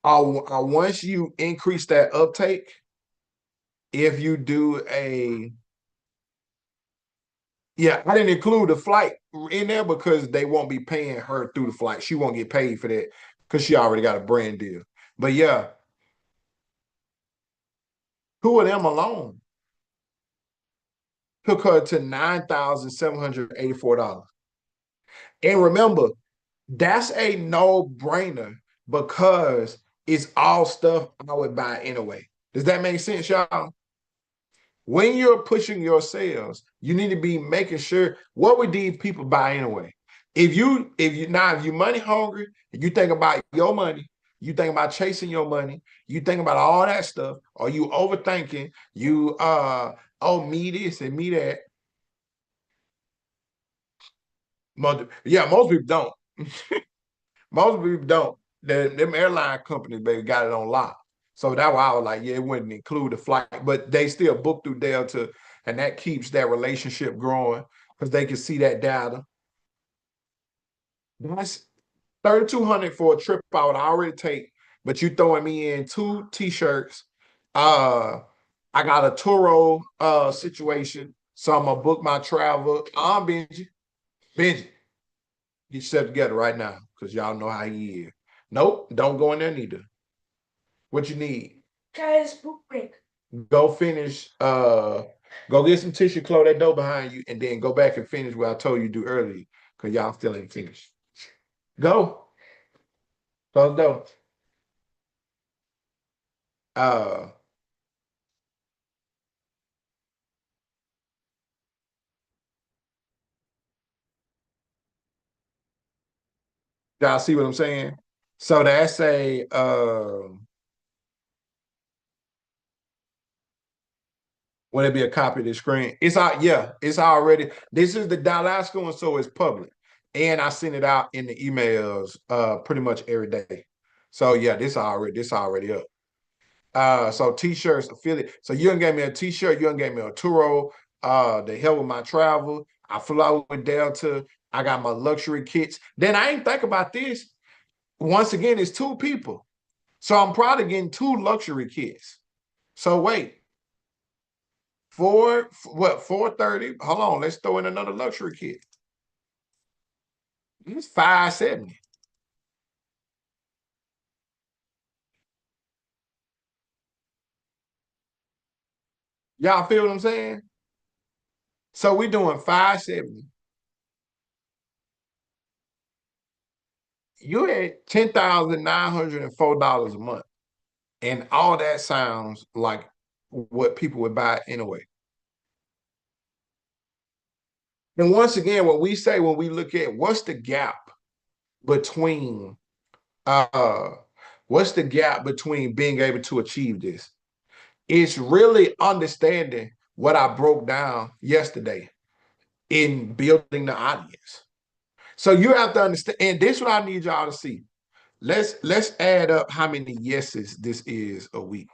once you increase that uptake, if you do a yeah, I didn't include the flight in there because they won't be paying her through the flight. She won't get paid for that because she already got a brand deal. But yeah, two of them alone took her to $9,784. And remember, that's a no-brainer because it's all stuff I would buy anyway. Does that make sense, y'all? When you're pushing your sales, you need to be making sure what would these people buy anyway. If you money hungry, and you think about your money, you think about chasing your money, you think about all that stuff, or you overthinking, you oh me this and me that. Most people don't. Most people don't. Them airline companies, baby, got it on lock. So that's why I was like, yeah, it wouldn't include the flight, but they still book through Delta, and that keeps that relationship growing because they can see that data. That's 3,200 for a trip I would already take, but you throwing me in two t-shirts. I got a Turo situation, so I'm gonna book my travel. I'm Benji. Benji, get yourself together right now, because y'all know how he is. Nope, don't go in there neither. What you need? Guys, book break. Go finish, go get some tissue, close that door behind you, and then go back and finish what I told you to do earlier, because y'all still ain't finished. Go. Close the door. Uh, y'all see what I'm saying? So that's a would it be a copy of the screen? It's out, yeah, it's already. This is the Dallaska one, so it's public. And I send it out in the emails pretty much every day. So yeah, this already up. So t-shirts affiliate. So you done gave me a t-shirt, you done gave me a Turo, to help with my travel. I flew out with Delta. I got my luxury kits. Then I ain't think about this. Once again, it's two people. So I'm probably getting two luxury kits. So wait, what, 430? Hold on, let's throw in another luxury kit. It's 570. Y'all feel what I'm saying? So we doing 570. You at $10,904 a month. And all that sounds like what people would buy anyway. And once again, what we say when we look at what's the gap between uh what's the gap between being able to achieve this? It's really understanding what I broke down yesterday. in building the audience. So you have to understand, and this is what I need y'all to see. Let's add up how many yeses this is a week.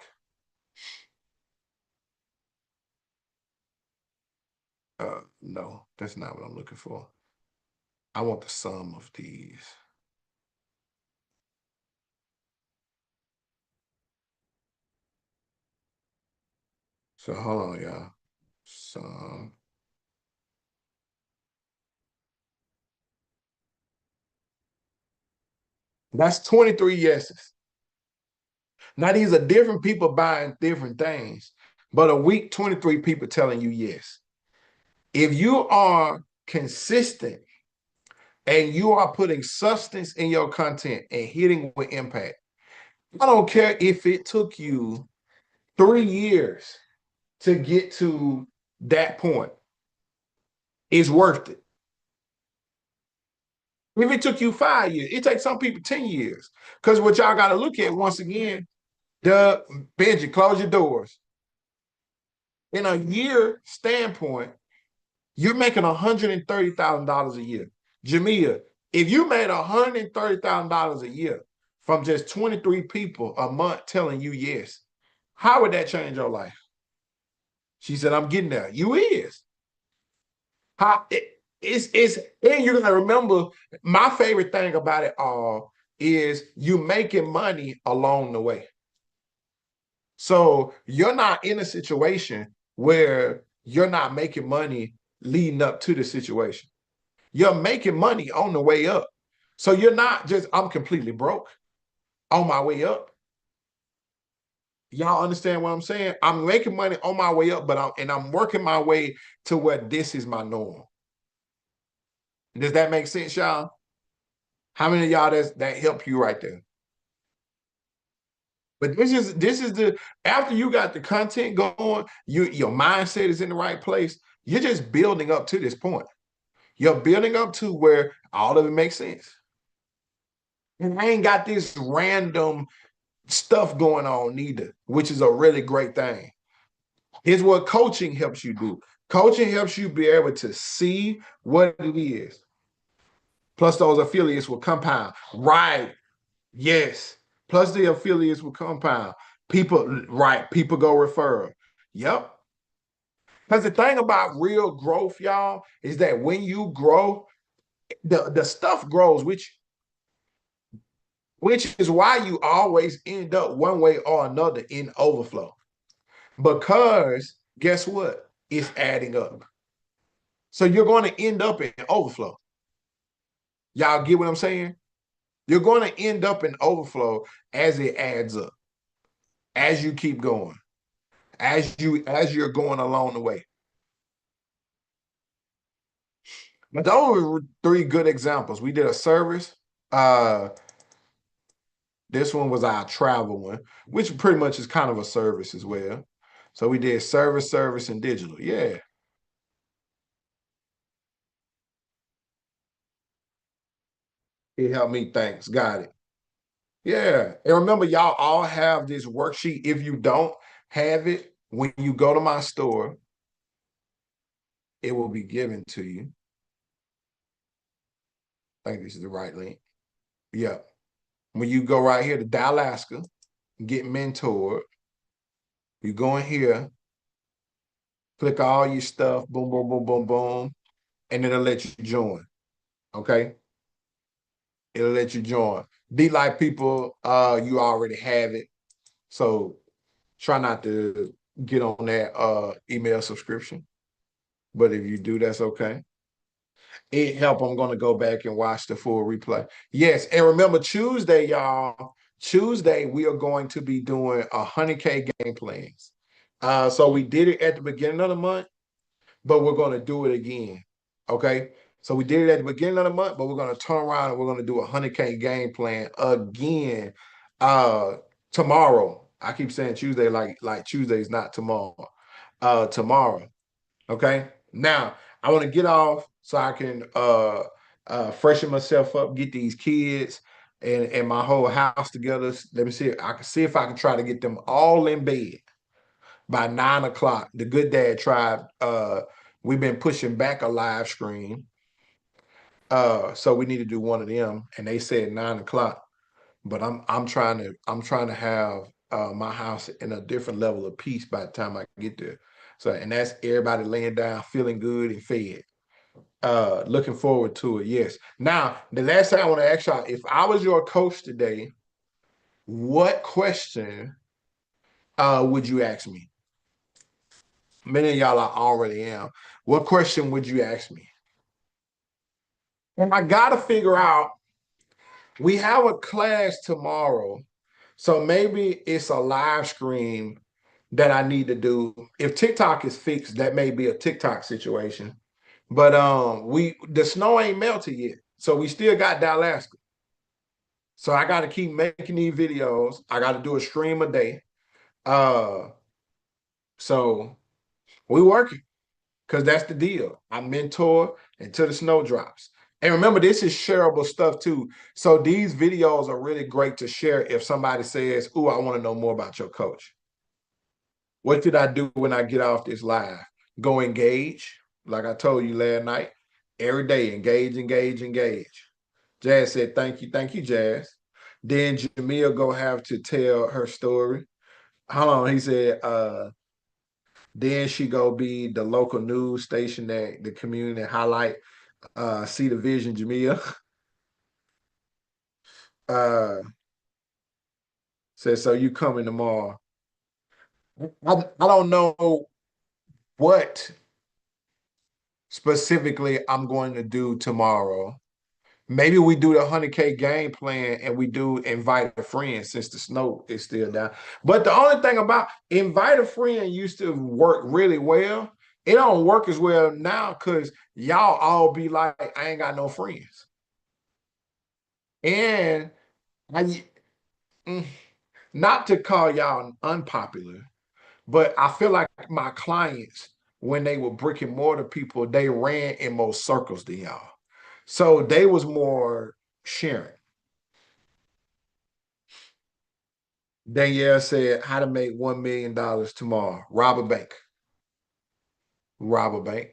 No, that's not what I'm looking for. I want the sum of these. So hold on, y'all. Sum. That's 23 yeses. Now these are different people buying different things, but a week, 23 people telling you yes. If you are consistent and you are putting substance in your content and hitting with impact, I don't care if it took you 3 years to get to that point, it's worth it. If it took you 5 years, it takes some people 10 years. Because what y'all got to look at once again, the Benji, close your doors. In a year standpoint, you're making $130,000 a year. Jamia, if you made $130,000 a year from just 23 people a month telling you yes, how would that change your life? She said, I'm getting there. You is. How it's and you're gonna remember my favorite thing about it all is you making money along the way. So you're not in a situation where you're not making money leading up to the situation. You're making money on the way up. So you're not just, I'm completely broke on my way up. Y'all understand what I'm saying? I'm making money on my way up, but I'm working my way to where this is my norm. Does that make sense, y'all? How many of y'all that help you right there? But this is the after you got the content going, your mindset is in the right place. You're just building up to this point. You're building up to where all of it makes sense. And I ain't got this random stuff going on neither, which is a really great thing. Here's what coaching helps you do. Coaching helps you be able to see what it is. Plus, those affiliates will compound. Right. Yes. Plus, the affiliates will compound. People, right. People go referral. Yep. Because the thing about real growth, y'all, is that when you grow, the stuff grows, which is why you always end up one way or another in overflow. Because guess what? It's adding up. So you're going to end up in overflow. Y'all get what I'm saying? You're going to end up in overflow as it adds up, as you keep going, as you're going along the way. But those were three good examples. We did a service. This one was our travel one, which pretty much is kind of a service as well. So we did service, and digital. Yeah. It helped me. Thanks. Got it. Yeah. And remember, y'all all have this worksheet. If you don't have it, when you go to my store, it will be given to you. I think this is the right link. Yeah. When you go right here to Dallaska, get mentored, you go in here, click all your stuff, boom, boom, boom, boom, boom, and it'll let you join. Okay. It'll let you join. Be like people, you already have it. So try not to get on that email subscription. But if you do, that's okay. It help. I'm going to go back and watch the full replay. Yes, and remember Tuesday, y'all. Tuesday we are going to be doing 100K game plans. So we did it at the beginning of the month, but we're going to do it again. Okay. So we did it at the beginning of the month, but we're going to turn around and we're going to do a 100K game plan again tomorrow. I keep saying Tuesday, like Tuesday is not tomorrow. Tomorrow. Okay. Now I want to get off so I can freshen myself up, get these kids and my whole house together. Let me see. I can see if I can try to get them all in bed by 9 o'clock. The Good Dad Tribe We've been pushing back a live stream. So we need to do one of them. And they said 9 o'clock. But I'm trying to have my house in a different level of peace by the time I get there. So and that's everybody laying down, feeling good and fed. Looking forward to it. Yes. Now, the last thing I want to ask y'all, if I was your coach today, what question would you ask me? Many of y'all I already am. What question would you ask me? And I gotta figure out, we have a class tomorrow. So maybe it's a live stream that I need to do. If TikTok is fixed, that may be a TikTok situation. But the snow ain't melted yet. So we still got Dallaska. So I gotta keep making these videos. I gotta do a stream a day. Uh so we working because that's the deal. I mentor until the snow drops. And remember, this is shareable stuff too. So these videos are really great to share if somebody says, "Ooh, I want to know more about your coach." What did I do when I get off this live? Go engage, like I told you last night. Every day, engage, engage, engage. Jazz said, thank you, Jazz. Then Jamil go have to tell her story. Hold on, he said, then she go be the local news station that the community highlight, see the vision, Jamil. Uh, said, so you coming tomorrow. I don't know what specifically I'm going to do tomorrow. Maybe we do the 100K game plan and we do invite a friend since the snow is still down. But the only thing about invite a friend used to work really well. It don't work as well now because y'all all be like, I ain't got no friends. And I, mm, not to call y'all unpopular, but I feel like my clients, when they were brick and mortar people, they ran in more circles than y'all. So they was more sharing. Danielle said, how to make $1 million tomorrow. Rob a bank. Rob a bank.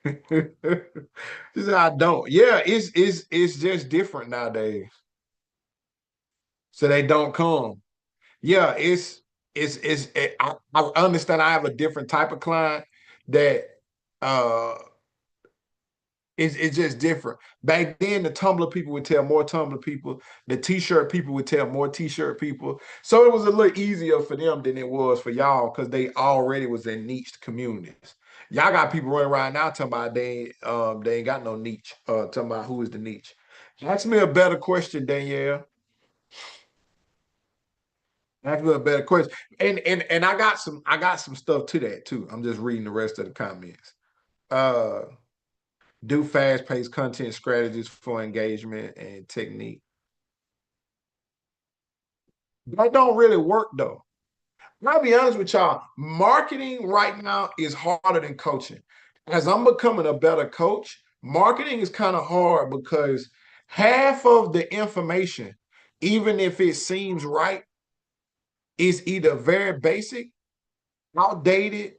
She said, I don't. Yeah, it's just different nowadays. So they don't come. Yeah, I understand I have a different type of client that uh it's just different. Back then, the Tumblr people would tell more Tumblr people. The T-shirt people would tell more T-shirt people. So it was a little easier for them than it was for y'all because they already was in niched communities. Y'all got people running around now talking about they ain't got no niche. Talking about who is the niche. Ask me a better question, Danielle. Ask me a better question. And I got some stuff to that too. I'm just reading the rest of the comments. Uh do fast-paced content strategies for engagement and technique. That don't really work though. I'll be honest with y'all, marketing right now is harder than coaching. As I'm becoming a better coach, marketing is kind of hard because half of the information, even if it seems right, is either very basic, outdated,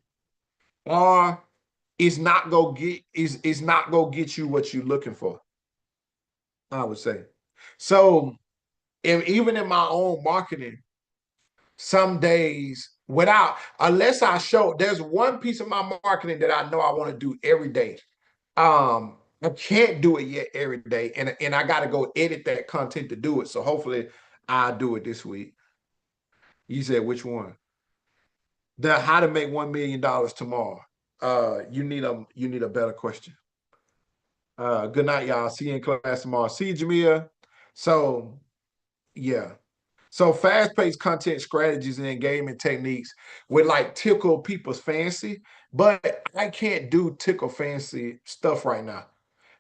or is not gonna get you what you're looking for, I would say. So and even in my own marketing, some days without, unless I show, there's one piece of my marketing that I know I want to do every day. I can't do it yet every day, and I got to go edit that content to do it. So hopefully I'll do it this week. You said which one? The how to make $1 million tomorrow. You need a better question. Good night, y'all. See you in class tomorrow. See you, Jamia. So yeah. So fast-paced content strategies and engagement techniques would like tickle people's fancy, but I can't do tickle fancy stuff right now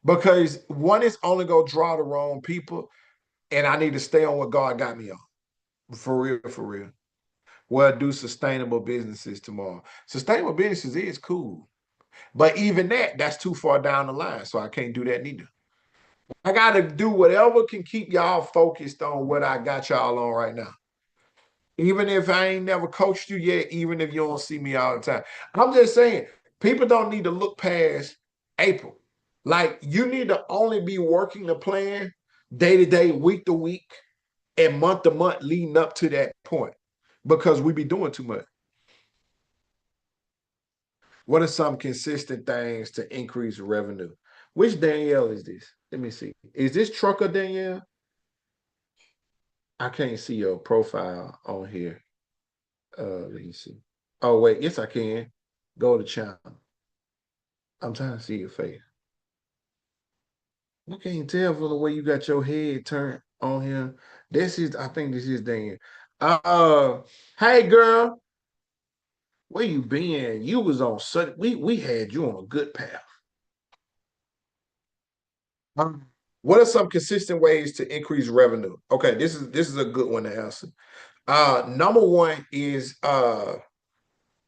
because one is only gonna draw the wrong people, and I need to stay on what God got me on. For real, for real. Well, do sustainable businesses tomorrow. Sustainable businesses is cool, but even that's too far down the line, so I can't do that neither. I gotta do whatever can keep y'all focused on what I got y'all on right now. Even if I ain't never coached you yet, even if you don't see me all the time. I'm just saying, people don't need to look past April. Like you need to only be working the plan day to day, week to week, and month to month leading up to that point because we be doing too much. What are some consistent things to increase revenue? Which Danielle is this? Let me see. Is this Trucker Danielle? I can't see your profile on here. Let me see. Oh, wait. Yes, I can. Go to channel. I'm trying to see your face. I can't tell from the way you got your head turned on here. I think this is Danielle. Uh, hey, girl. Where you been? You was on such, we had you on a good path. What are some consistent ways to increase revenue? Okay, this is a good one to answer. Number one is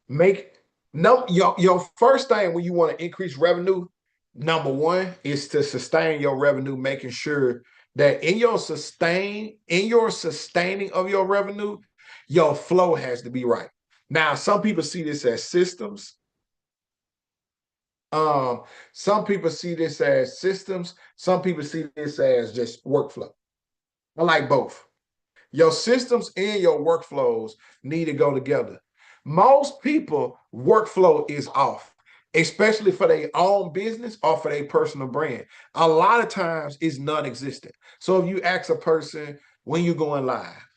make no your first thing when you want to increase revenue. Number one is to sustain your revenue, making sure that in your sustaining of your revenue, your flow has to be right. Now, some people see this as systems. Um, some people see this as systems. Some people see this as just workflow. I like both. Your systems and your workflows need to go together. Most people workflow is off, especially for their own business or for their personal brand. A lot of times it's non-existent. So if you ask a person when you going live,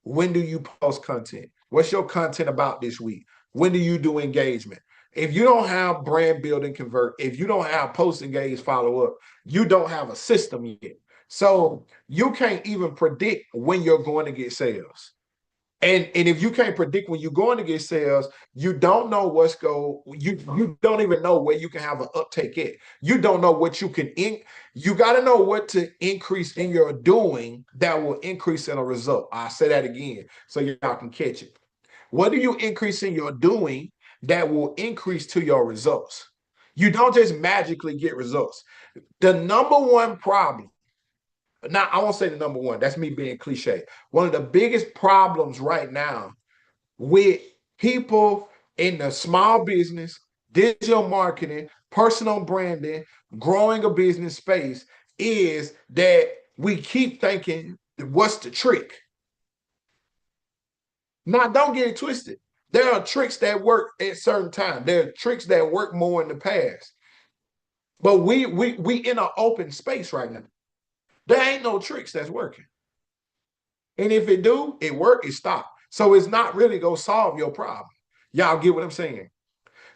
when do you post content? What's your content about this week? When do you do engagement? If you don't have brand building convert, if you don't have post engage follow up, you don't have a system yet. So you can't even predict when you're going to get sales. And if you can't predict when you're going to get sales, you don't know you don't even know where you can have an uptake at. You don't know what you got to know what to increase in your doing that will increase in a result. I'll say that again so y'all can catch it. What do you increase in your doing that will increase to your results? You don't just magically get results. The number one problem, now I won't say the number one, that's me being cliche. One of the biggest problems right now with people in the small business, digital marketing, personal branding, growing a business space is that we keep thinking, what's the trick? Now, don't get it twisted. There are tricks that work at certain times. There are tricks that work more in the past. But we in an open space right now. There ain't no tricks that's working. And if it do, it work, it stop. So it's not really gonna solve your problem. Y'all get what I'm saying?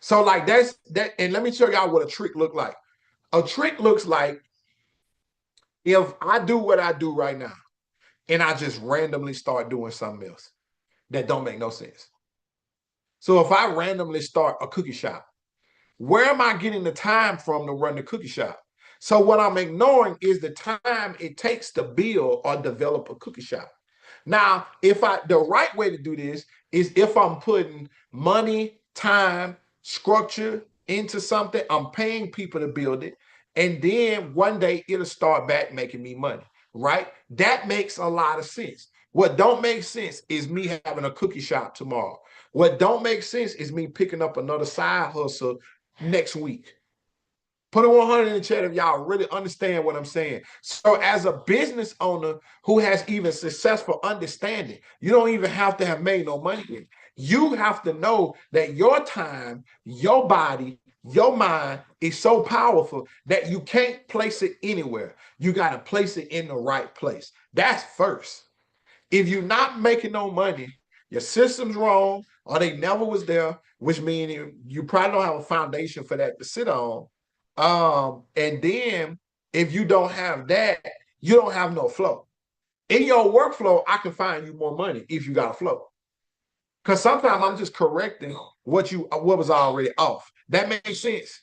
So like that's that, and let me show y'all what a trick look like. A trick looks like if I do what I do right now and I just randomly start doing something else that don't make no sense. So if I randomly start a cookie shop, where am I getting the time from to run the cookie shop? So what I'm ignoring is the time it takes to build or develop a cookie shop. Now, if the right way to do this is if I'm putting money, time, structure into something, I'm paying people to build it, and then one day it'll start back making me money, right? That makes a lot of sense. What don't make sense is me having a cookie shop tomorrow. What don't make sense is me picking up another side hustle next week. Put a 100 in the chat if y'all really understand what I'm saying. So as a business owner who has even successful understanding, you don't even have to have made no money yet. You have to know that your time, your body, your mind is so powerful that you can't place it anywhere. You got to place it in the right place. That's first. If you're not making no money, your system's wrong or they never was there, which means you probably don't have a foundation for that to sit on. And then if you don't have that, you don't have no flow. In your workflow, I can find you more money if you got a flow. Because sometimes I'm just correcting what was already off. That makes sense.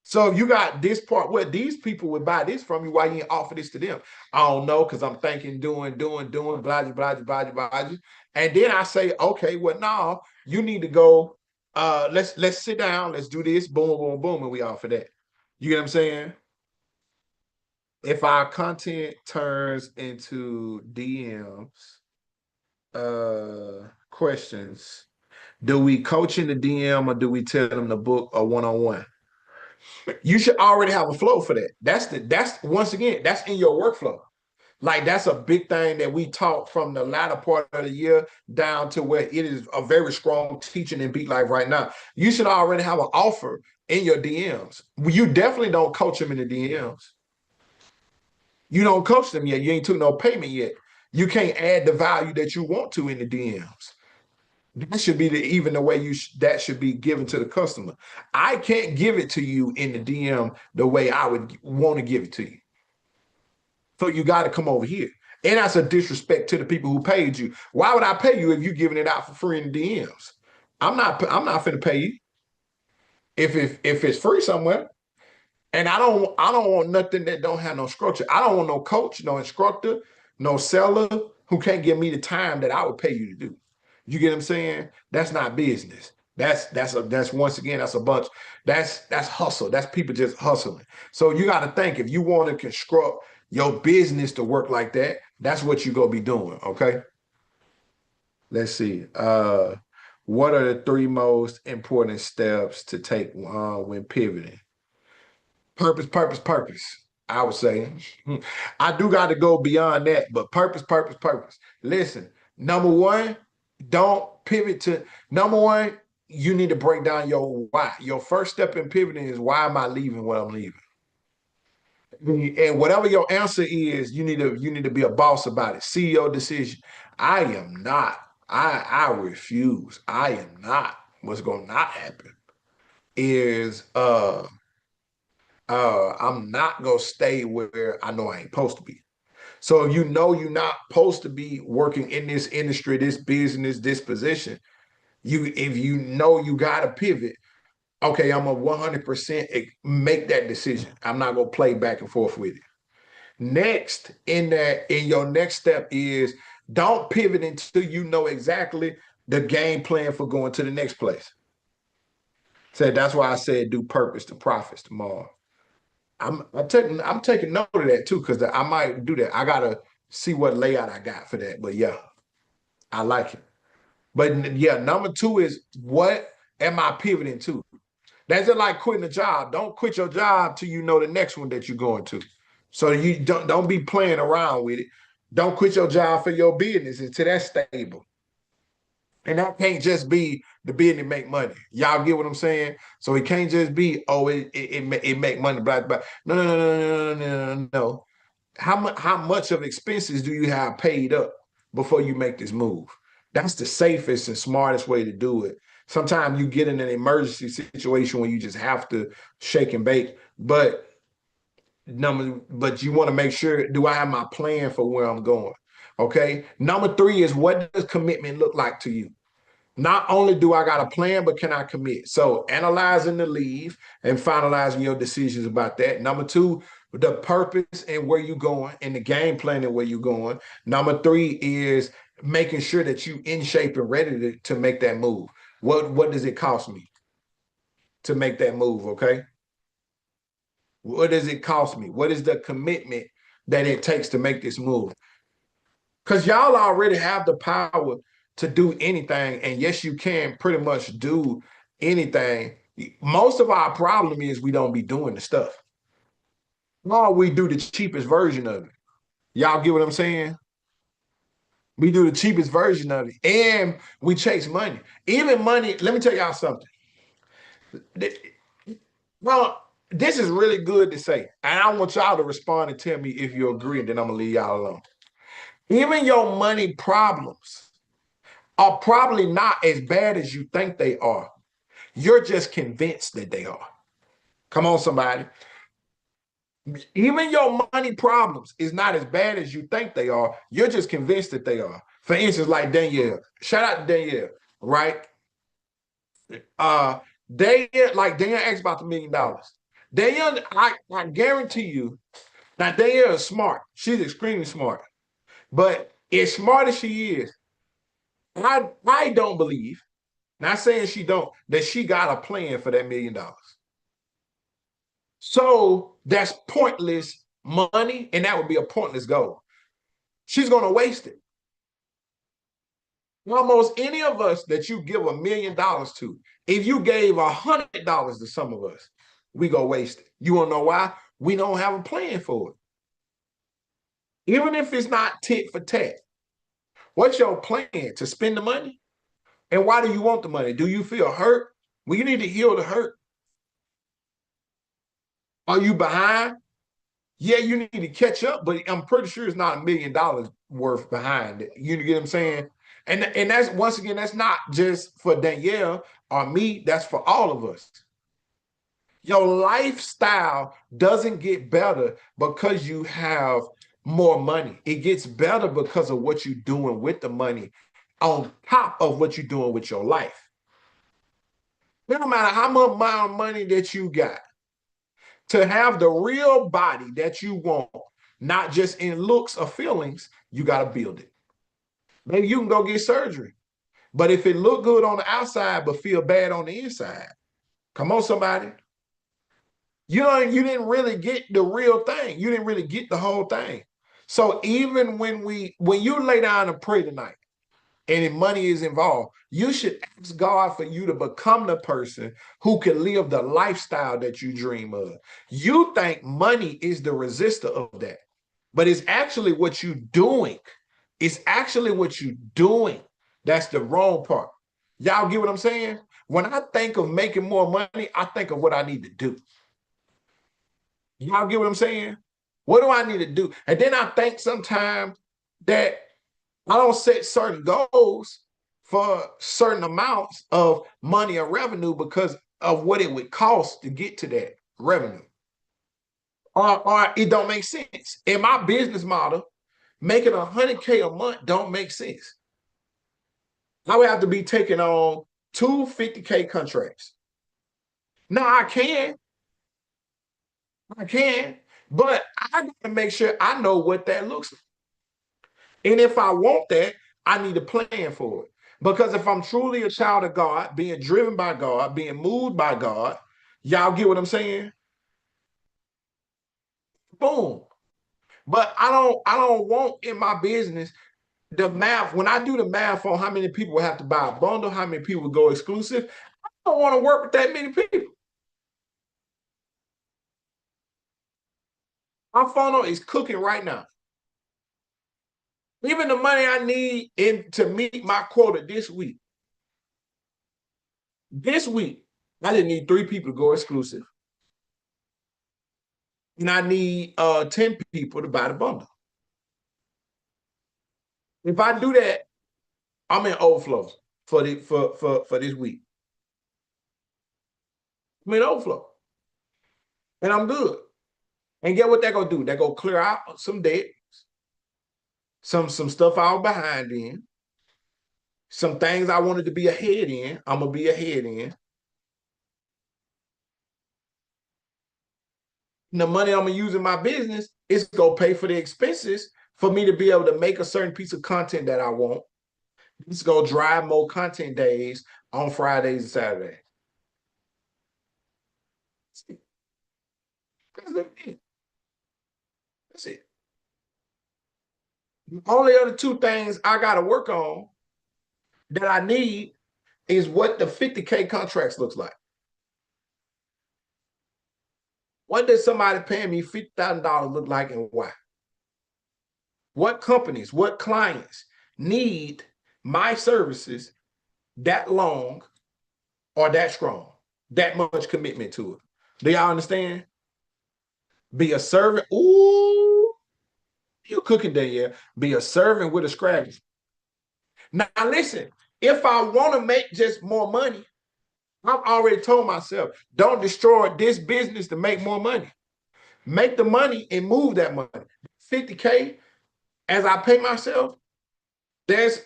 So you got this part where these people would buy this from you. Why you ain't offer this to them? I don't know, because I'm thinking, doing, blah, blah, blah, blah, blah. And then I say, okay, well, no, you need to go. Let's sit down, let's do this, boom, boom, boom, and we offer that. You get what I'm saying? If our content turns into DMs, Questions. Do we coach in the DM or do we tell them to book a one-on-one? You should already have a flow for that. That's once again, that's in your workflow. Like that's a big thing that we taught from the latter part of the year down to where it is a very strong teaching in Beat Life right now. You should already have an offer in your DMs. You definitely don't coach them in the DMs. You don't coach them yet. You ain't took no payment yet. You can't add the value that you want to in the DMs. That should be even the way that should be given to the customer. I can't give it to you in the DM the way I would want to give it to you. So you got to come over here. And that's a disrespect to the people who paid you. Why would I pay you if you're giving it out for free in the DMs? I'm not finna pay you if it's free somewhere. And I don't want nothing that don't have no structure. I don't want no coach, no instructor, no seller who can't give me the time that I would pay you to do. You get what I'm saying? That's not business. That's once again, that's a bunch, that's hustle. That's people just hustling. So you got to think if you want to construct your business to work like that, that's what you gonna be doing. Okay. Let's see. What are the three most important steps to take when pivoting? Purpose, purpose, purpose. I would say. I do got to go beyond that, but purpose, purpose, purpose. Listen, number one, don't pivot to number one. You need to break down your why. Your first step in pivoting is why am I leaving what I'm leaving? And whatever your answer is, you need to be a boss about it. See your decision. I am not. I refuse. I am not. What's going to not happen is I'm not gonna stay where I know I ain't supposed to be. So if you know you're not supposed to be working in this industry, this business, this position, if you know you gotta pivot, okay, I'm a 100% make that decision. I'm not gonna play back and forth with it. Next, in your next step is don't pivot until you know exactly the game plan for going to the next place. So that's why I said do purpose to profits tomorrow. I'm taking note of that too because I might do that. I gotta see what layout I got for that. But yeah, I like it. But yeah, number two is what am I pivoting to? That's just like quitting a job. Don't quit your job till you know the next one that you're going to. So you don't be playing around with it. Don't quit your job for your business until that's stable. And that can't just be the business make money. Y'all get what I'm saying? So it can't just be, oh, it make money, blah, blah. No, no, no, no, no, no, no, no. How much of expenses do you have paid up before you make this move? That's the safest and smartest way to do it. Sometimes you get in an emergency situation where you just have to shake and bake. But you want to make sure, do I have my plan for where I'm going? Okay. Number three is what does commitment look like to you? Not only do I got a plan, but can I commit? So analyzing the leave and finalizing your decisions about that. Number two, the purpose and where you're going and the game plan and where you're going. Number three is making sure that you in shape and ready to make that move. What does it cost me to make that move? Okay. What does it cost me? What is the commitment that it takes to make this move? Because y'all already have the power to do anything. And yes, you can pretty much do anything. Most of our problem is we don't be doing the stuff. Or we do the cheapest version of it. Y'all get what I'm saying? We do the cheapest version of it. And we chase money. Even money, let me tell y'all something. Well, this is really good to say. And I want y'all to respond and tell me if you agree, and then I'm gonna leave y'all alone. Even your money problems are probably not as bad as you think they are. You're just convinced that they are. Come on, somebody. Even your money problems is not as bad as you think they are. You're just convinced that they are. For instance, like Danielle. Shout out to Danielle, right? Danielle asked about the $1 million. Danielle, I guarantee you, now Danielle is smart. She's extremely smart. But as smart as she is, I don't believe, not saying she don't, that she got a plan for that $1 million. So that's pointless money, and that would be a pointless goal. She's gonna waste it. Almost any of us that you give $1 million to, if you gave $100 to some of us, we go waste it. You want to know why? We don't have a plan for it. Even if it's not tit for tat. What's your plan? To spend the money? And why do you want the money? Do you feel hurt? Well, you need to heal the hurt. Are you behind? Yeah, you need to catch up, but I'm pretty sure it's not $1 million worth behind it. You get what I'm saying? And that's, once again, that's not just for Danielle or me, that's for all of us. Your lifestyle doesn't get better because you have more money. It gets better because of what you're doing with the money on top of what you're doing with your life. It don't matter how much amount of money that you got, to have the real body that you want, not just in looks or feelings, you got to build it. Maybe you can go get surgery, but if it look good on the outside but feel bad on the inside, come on, somebody. You didn't really get the real thing. You didn't really get the whole thing. So even when you lay down and pray tonight, and if money is involved, you should ask God for you to become the person who can live the lifestyle that you dream of. You think money is the resistor of that, but it's actually what you're doing. It's actually what you're doing. That's the wrong part. Y'all get what I'm saying? When I think of making more money, I think of what I need to do. Y'all get what I'm saying? What do I need to do? And then I think sometimes that I don't set certain goals for certain amounts of money or revenue because of what it would cost to get to that revenue. Or it don't make sense. In my business model, making $100K a month don't make sense. I would have to be taking on two 50K contracts. Now I can, but I gotta make sure I know what that looks like. And if I want that, I need a plan for it. Because if I'm truly a child of God, being driven by God, being moved by God, y'all get what I'm saying? Boom. But I don't want in my business the math. When I do the math on how many people have to buy a bundle, how many people go exclusive, I don't want to work with that many people. My funnel is cooking right now. Even the money I need to meet my quota this week, I just need 3 people to go exclusive. And I need 10 people to buy the bundle. If I do that, I'm in overflow for this week. I'm in overflow. And I'm good. And get what they're gonna do? They're gonna clear out some debt, some stuff I was behind in, some things I wanted to be ahead in, I'm gonna be ahead in. And the money I'm gonna use in my business is gonna pay for the expenses for me to be able to make a certain piece of content that I want. It's gonna drive more content days on Fridays and Saturdays. That's it. That's it. The only other two things I got to work on that I need is what the 50K contracts looks like. What does somebody paying me $50,000 look like and why? What companies, what clients need my services that long or that strong, that much commitment to it? Do y'all understand? Be a servant. Ooh, you cooking there, yeah. Be a servant with a scratch. Now, listen, if I want to make just more money, I've already told myself, don't destroy this business to make more money. Make the money and move that money. 50K, as I pay myself, there's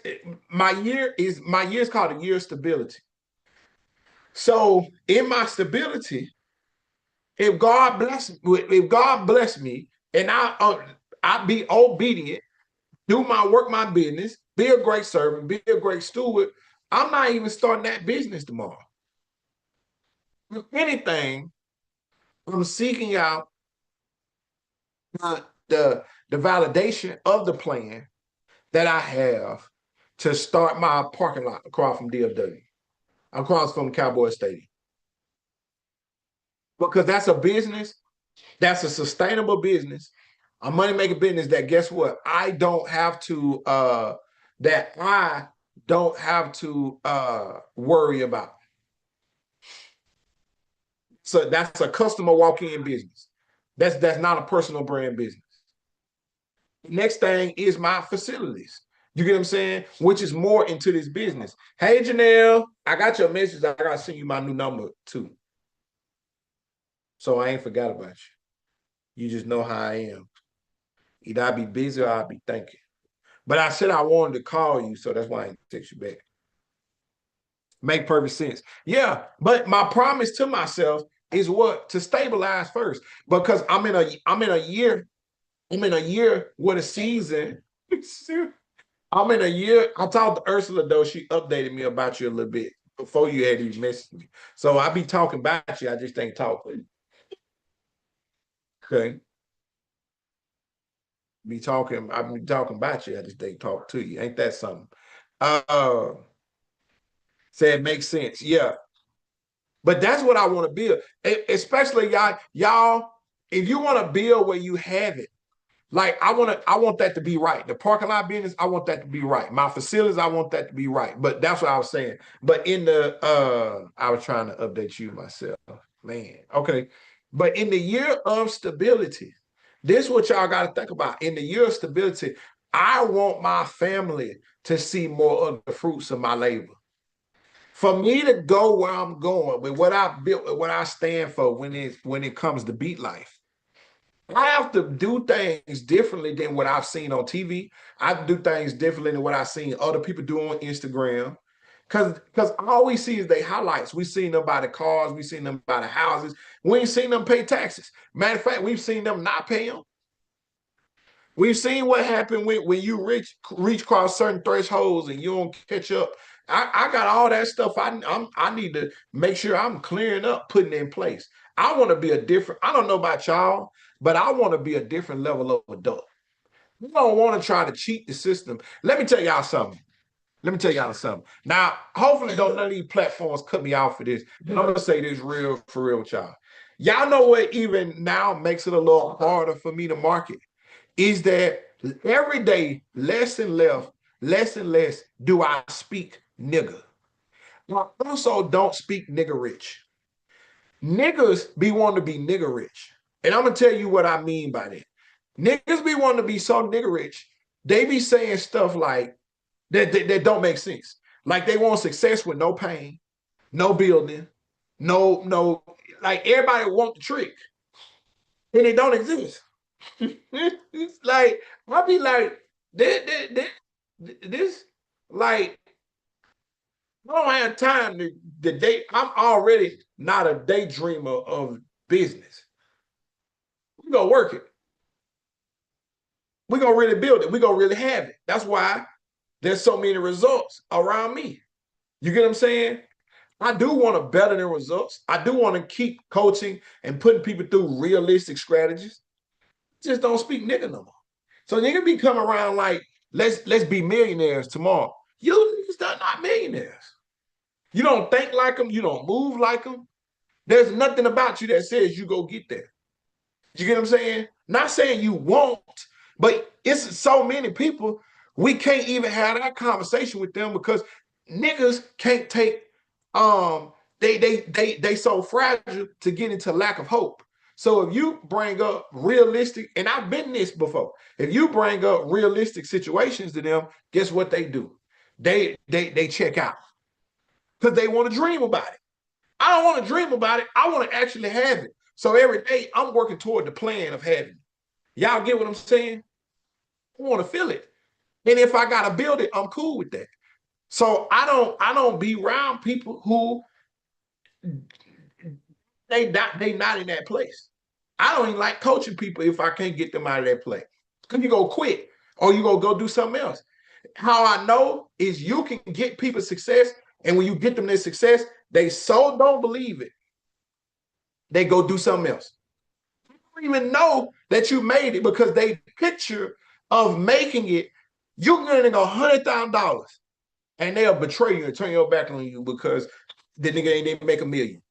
my year is called a year of stability. So in my stability, if God bless me and I be obedient, do my work, my business, be a great servant, be a great steward, I'm not even starting that business tomorrow. If anything, I'm seeking out the validation of the plan that I have to start my parking lot across from DFW, across from Cowboy Stadium. Because that's a business, that's a sustainable business, a money-making business that guess what? I don't have to worry about. So that's a customer walk-in business. That's not a personal brand business. Next thing is my facilities. You get what I'm saying? Which is more into this business. Hey, Janelle, I got your message. I got to send you my new number too. So I ain't forgot about you. You just know how I am. Either I'll be busy or I'll be thinking. But I said I wanted to call you, so that's why I didn't text you back. Make perfect sense. Yeah, but my promise to myself is what? To stabilize first. Because I'm in a year with a season. I'm in a year. I talked to Ursula, though. She updated me about you a little bit before you had these messages me. So I be talking about you. I just ain't talk with you. Okay. I be talking about you. I just ain't talk to you. Ain't that something? Uh Say it makes sense. Yeah. But that's what I want to build. Especially y'all, if you want to build where you have it, like I want that to be right. The parking lot business, I want that to be right. My facilities, I want that to be right. But that's what I was saying. But in the I was trying to update you myself. Man. Okay. But in the year of stability, this is what y'all got to think about. In the year of stability, I want my family to see more of the fruits of my labor. For me to go where I'm going with what I built, with what I stand for when it comes to beat life, I have to do things differently than what I've seen on TV. I have to do things differently than what I've seen other people do on Instagram. Because all we see is they highlights. We seen them by the cars, we seen them by the houses. We ain't seen them pay taxes. Matter of fact, we've seen them not pay them. We've seen what happened when you reach across certain thresholds and you don't catch up. I got all that stuff. I need to make sure I'm clearing up, putting in place. I want to be a different. I don't know about y'all, but I want to be a different level of adult. We don't want to try to cheat the system. Let me tell y'all something. Now, hopefully, don't none of these platforms cut me out for this. And I'm gonna say this real for real with y'all. Y'all know what even now makes it a little harder for me to market is that every day, less and less do I speak nigger. I also don't speak nigger rich. Niggas be wanting to be nigger rich. And I'm going to tell you what I mean by that. Niggas be wanting to be so nigger rich, they be saying stuff like that don't make sense. Like they want success with no pain, no building, no, like everybody want the trick. And it don't exist. It's like I'll be like this like I don't have time to date. I'm already not a daydreamer of business. We gonna work it. We gonna really build it. We gonna really have it. That's why there's so many results around me. You get what I'm saying? I do want to better the results. I do want to keep coaching and putting people through realistic strategies. Just don't speak nigga no more. So nigga be coming around like, let's be millionaires tomorrow. You niggas are not millionaires. You don't think like them. You don't move like them. There's nothing about you that says you go get there. You get what I'm saying? Not saying you won't, but it's so many people, we can't even have that conversation with them because niggas can't take they so fragile to get into lack of hope. So if you bring up realistic, and I've been this before, if you bring up realistic situations to them, guess what they do? They check out because they want to dream about it. I don't want to dream about it. I want to actually have it. So every day I'm working toward the plan of having it. Y'all get what I'm saying? I want to feel it. And if I gotta build it, I'm cool with that. So I don't be around people who they not in that place. I don't even like coaching people if I can't get them out of that place. Because you go quit or you go do something else. How I know is you can get people success, and when you get them their success, they so don't believe it, they go do something else. You don't even know that you made it because they picture of making it, you're earning $100,000. And they'll betray you and turn your back on you because the nigga ain't didn't make a million.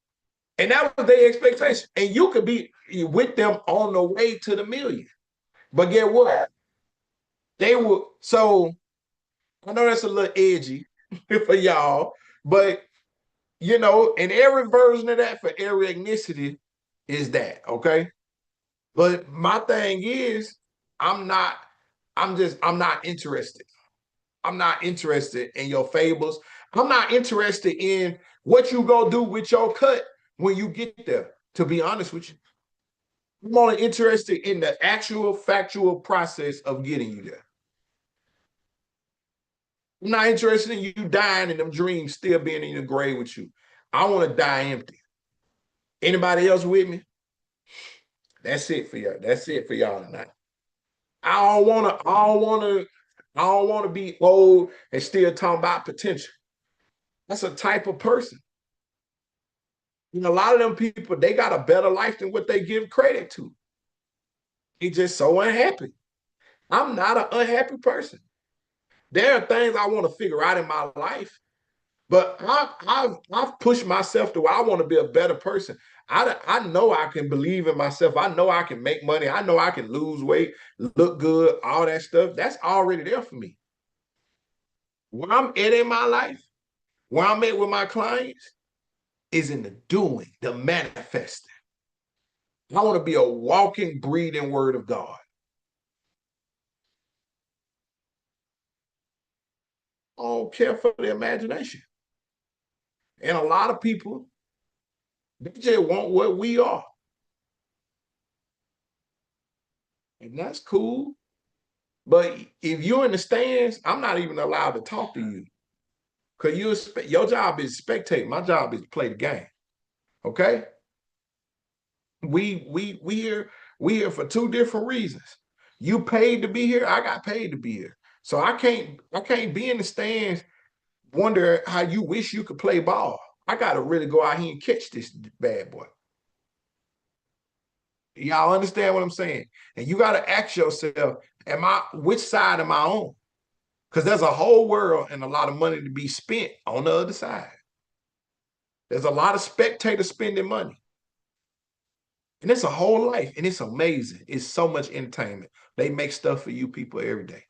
And that was their expectation. And you could be with them on the way to the million. But get what? They were so I know that's a little edgy for y'all, but you know, and every version of that for every ethnicity is that, okay? But my thing is, I'm not, I'm not interested. I'm not interested in your fables. I'm not interested in what you gonna do with your cut when you get there, to be honest with you. I'm only interested in the actual factual process of getting you there. I'm not interested in you dying and them dreams still being in your grave with you. I want to die empty. Anybody else with me? That's it for y'all. That's it for y'all tonight. I don't wanna, I don't wanna, I don't wanna be old and still talking about potential. That's a type of person. You know, a lot of them people, they got a better life than what they give credit to. He just so unhappy. I'm not an unhappy person. There are things I want to figure out in my life, but I've pushed myself to where I want to be a better person. I know I can believe in myself. I know I can make money. I know I can lose weight, look good, all that stuff. That's already there for me. Where I'm at in my life, where I'm at with my clients, is in the doing, the manifesting. I want to be a walking, breathing word of God. I don't care for the imagination. And a lot of people, they just want what we are. And that's cool. But if you're in the stands, I'm not even allowed to talk to you. Because your job is spectate. My job is to play the game. Okay? We here for two different reasons. You paid to be here, I got paid to be here. So I can't be in the stands wonder how you wish you could play ball. I gotta really go out here and catch this bad boy. Y'all understand what I'm saying? And you gotta ask yourself, which side am I on? Because there's a whole world and a lot of money to be spent on the other side. There's a lot of spectators spending money. And it's a whole life, and it's amazing. It's so much entertainment. They make stuff for you people every day.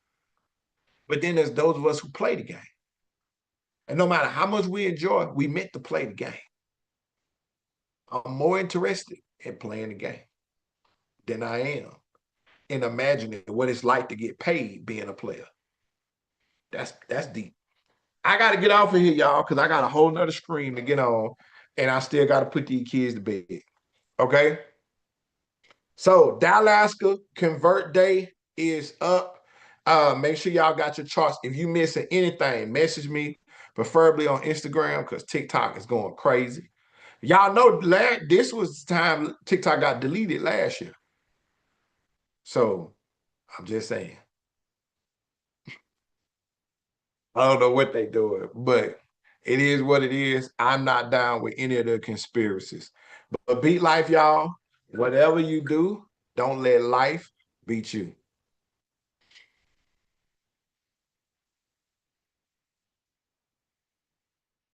But then there's those of us who play the game. And no matter how much we enjoy, we meant to play the game. I'm more interested in playing the game than I am in imagining what it's like to get paid being a player. That's deep. I got to get off of here, y'all, because I got a whole nother screen to get on, and I still got to put these kids to bed. Okay? So Dallaska Convert Day is up. Make sure y'all got your charts. If you missing anything, message me, preferably on Instagram, because TikTok is going crazy. Y'all know this was the time TikTok got deleted last year. So I'm just saying. I don't know what they doing, but it is what it is. I'm not down with any of the conspiracies. But beat life, y'all. Whatever you do, don't let life beat you.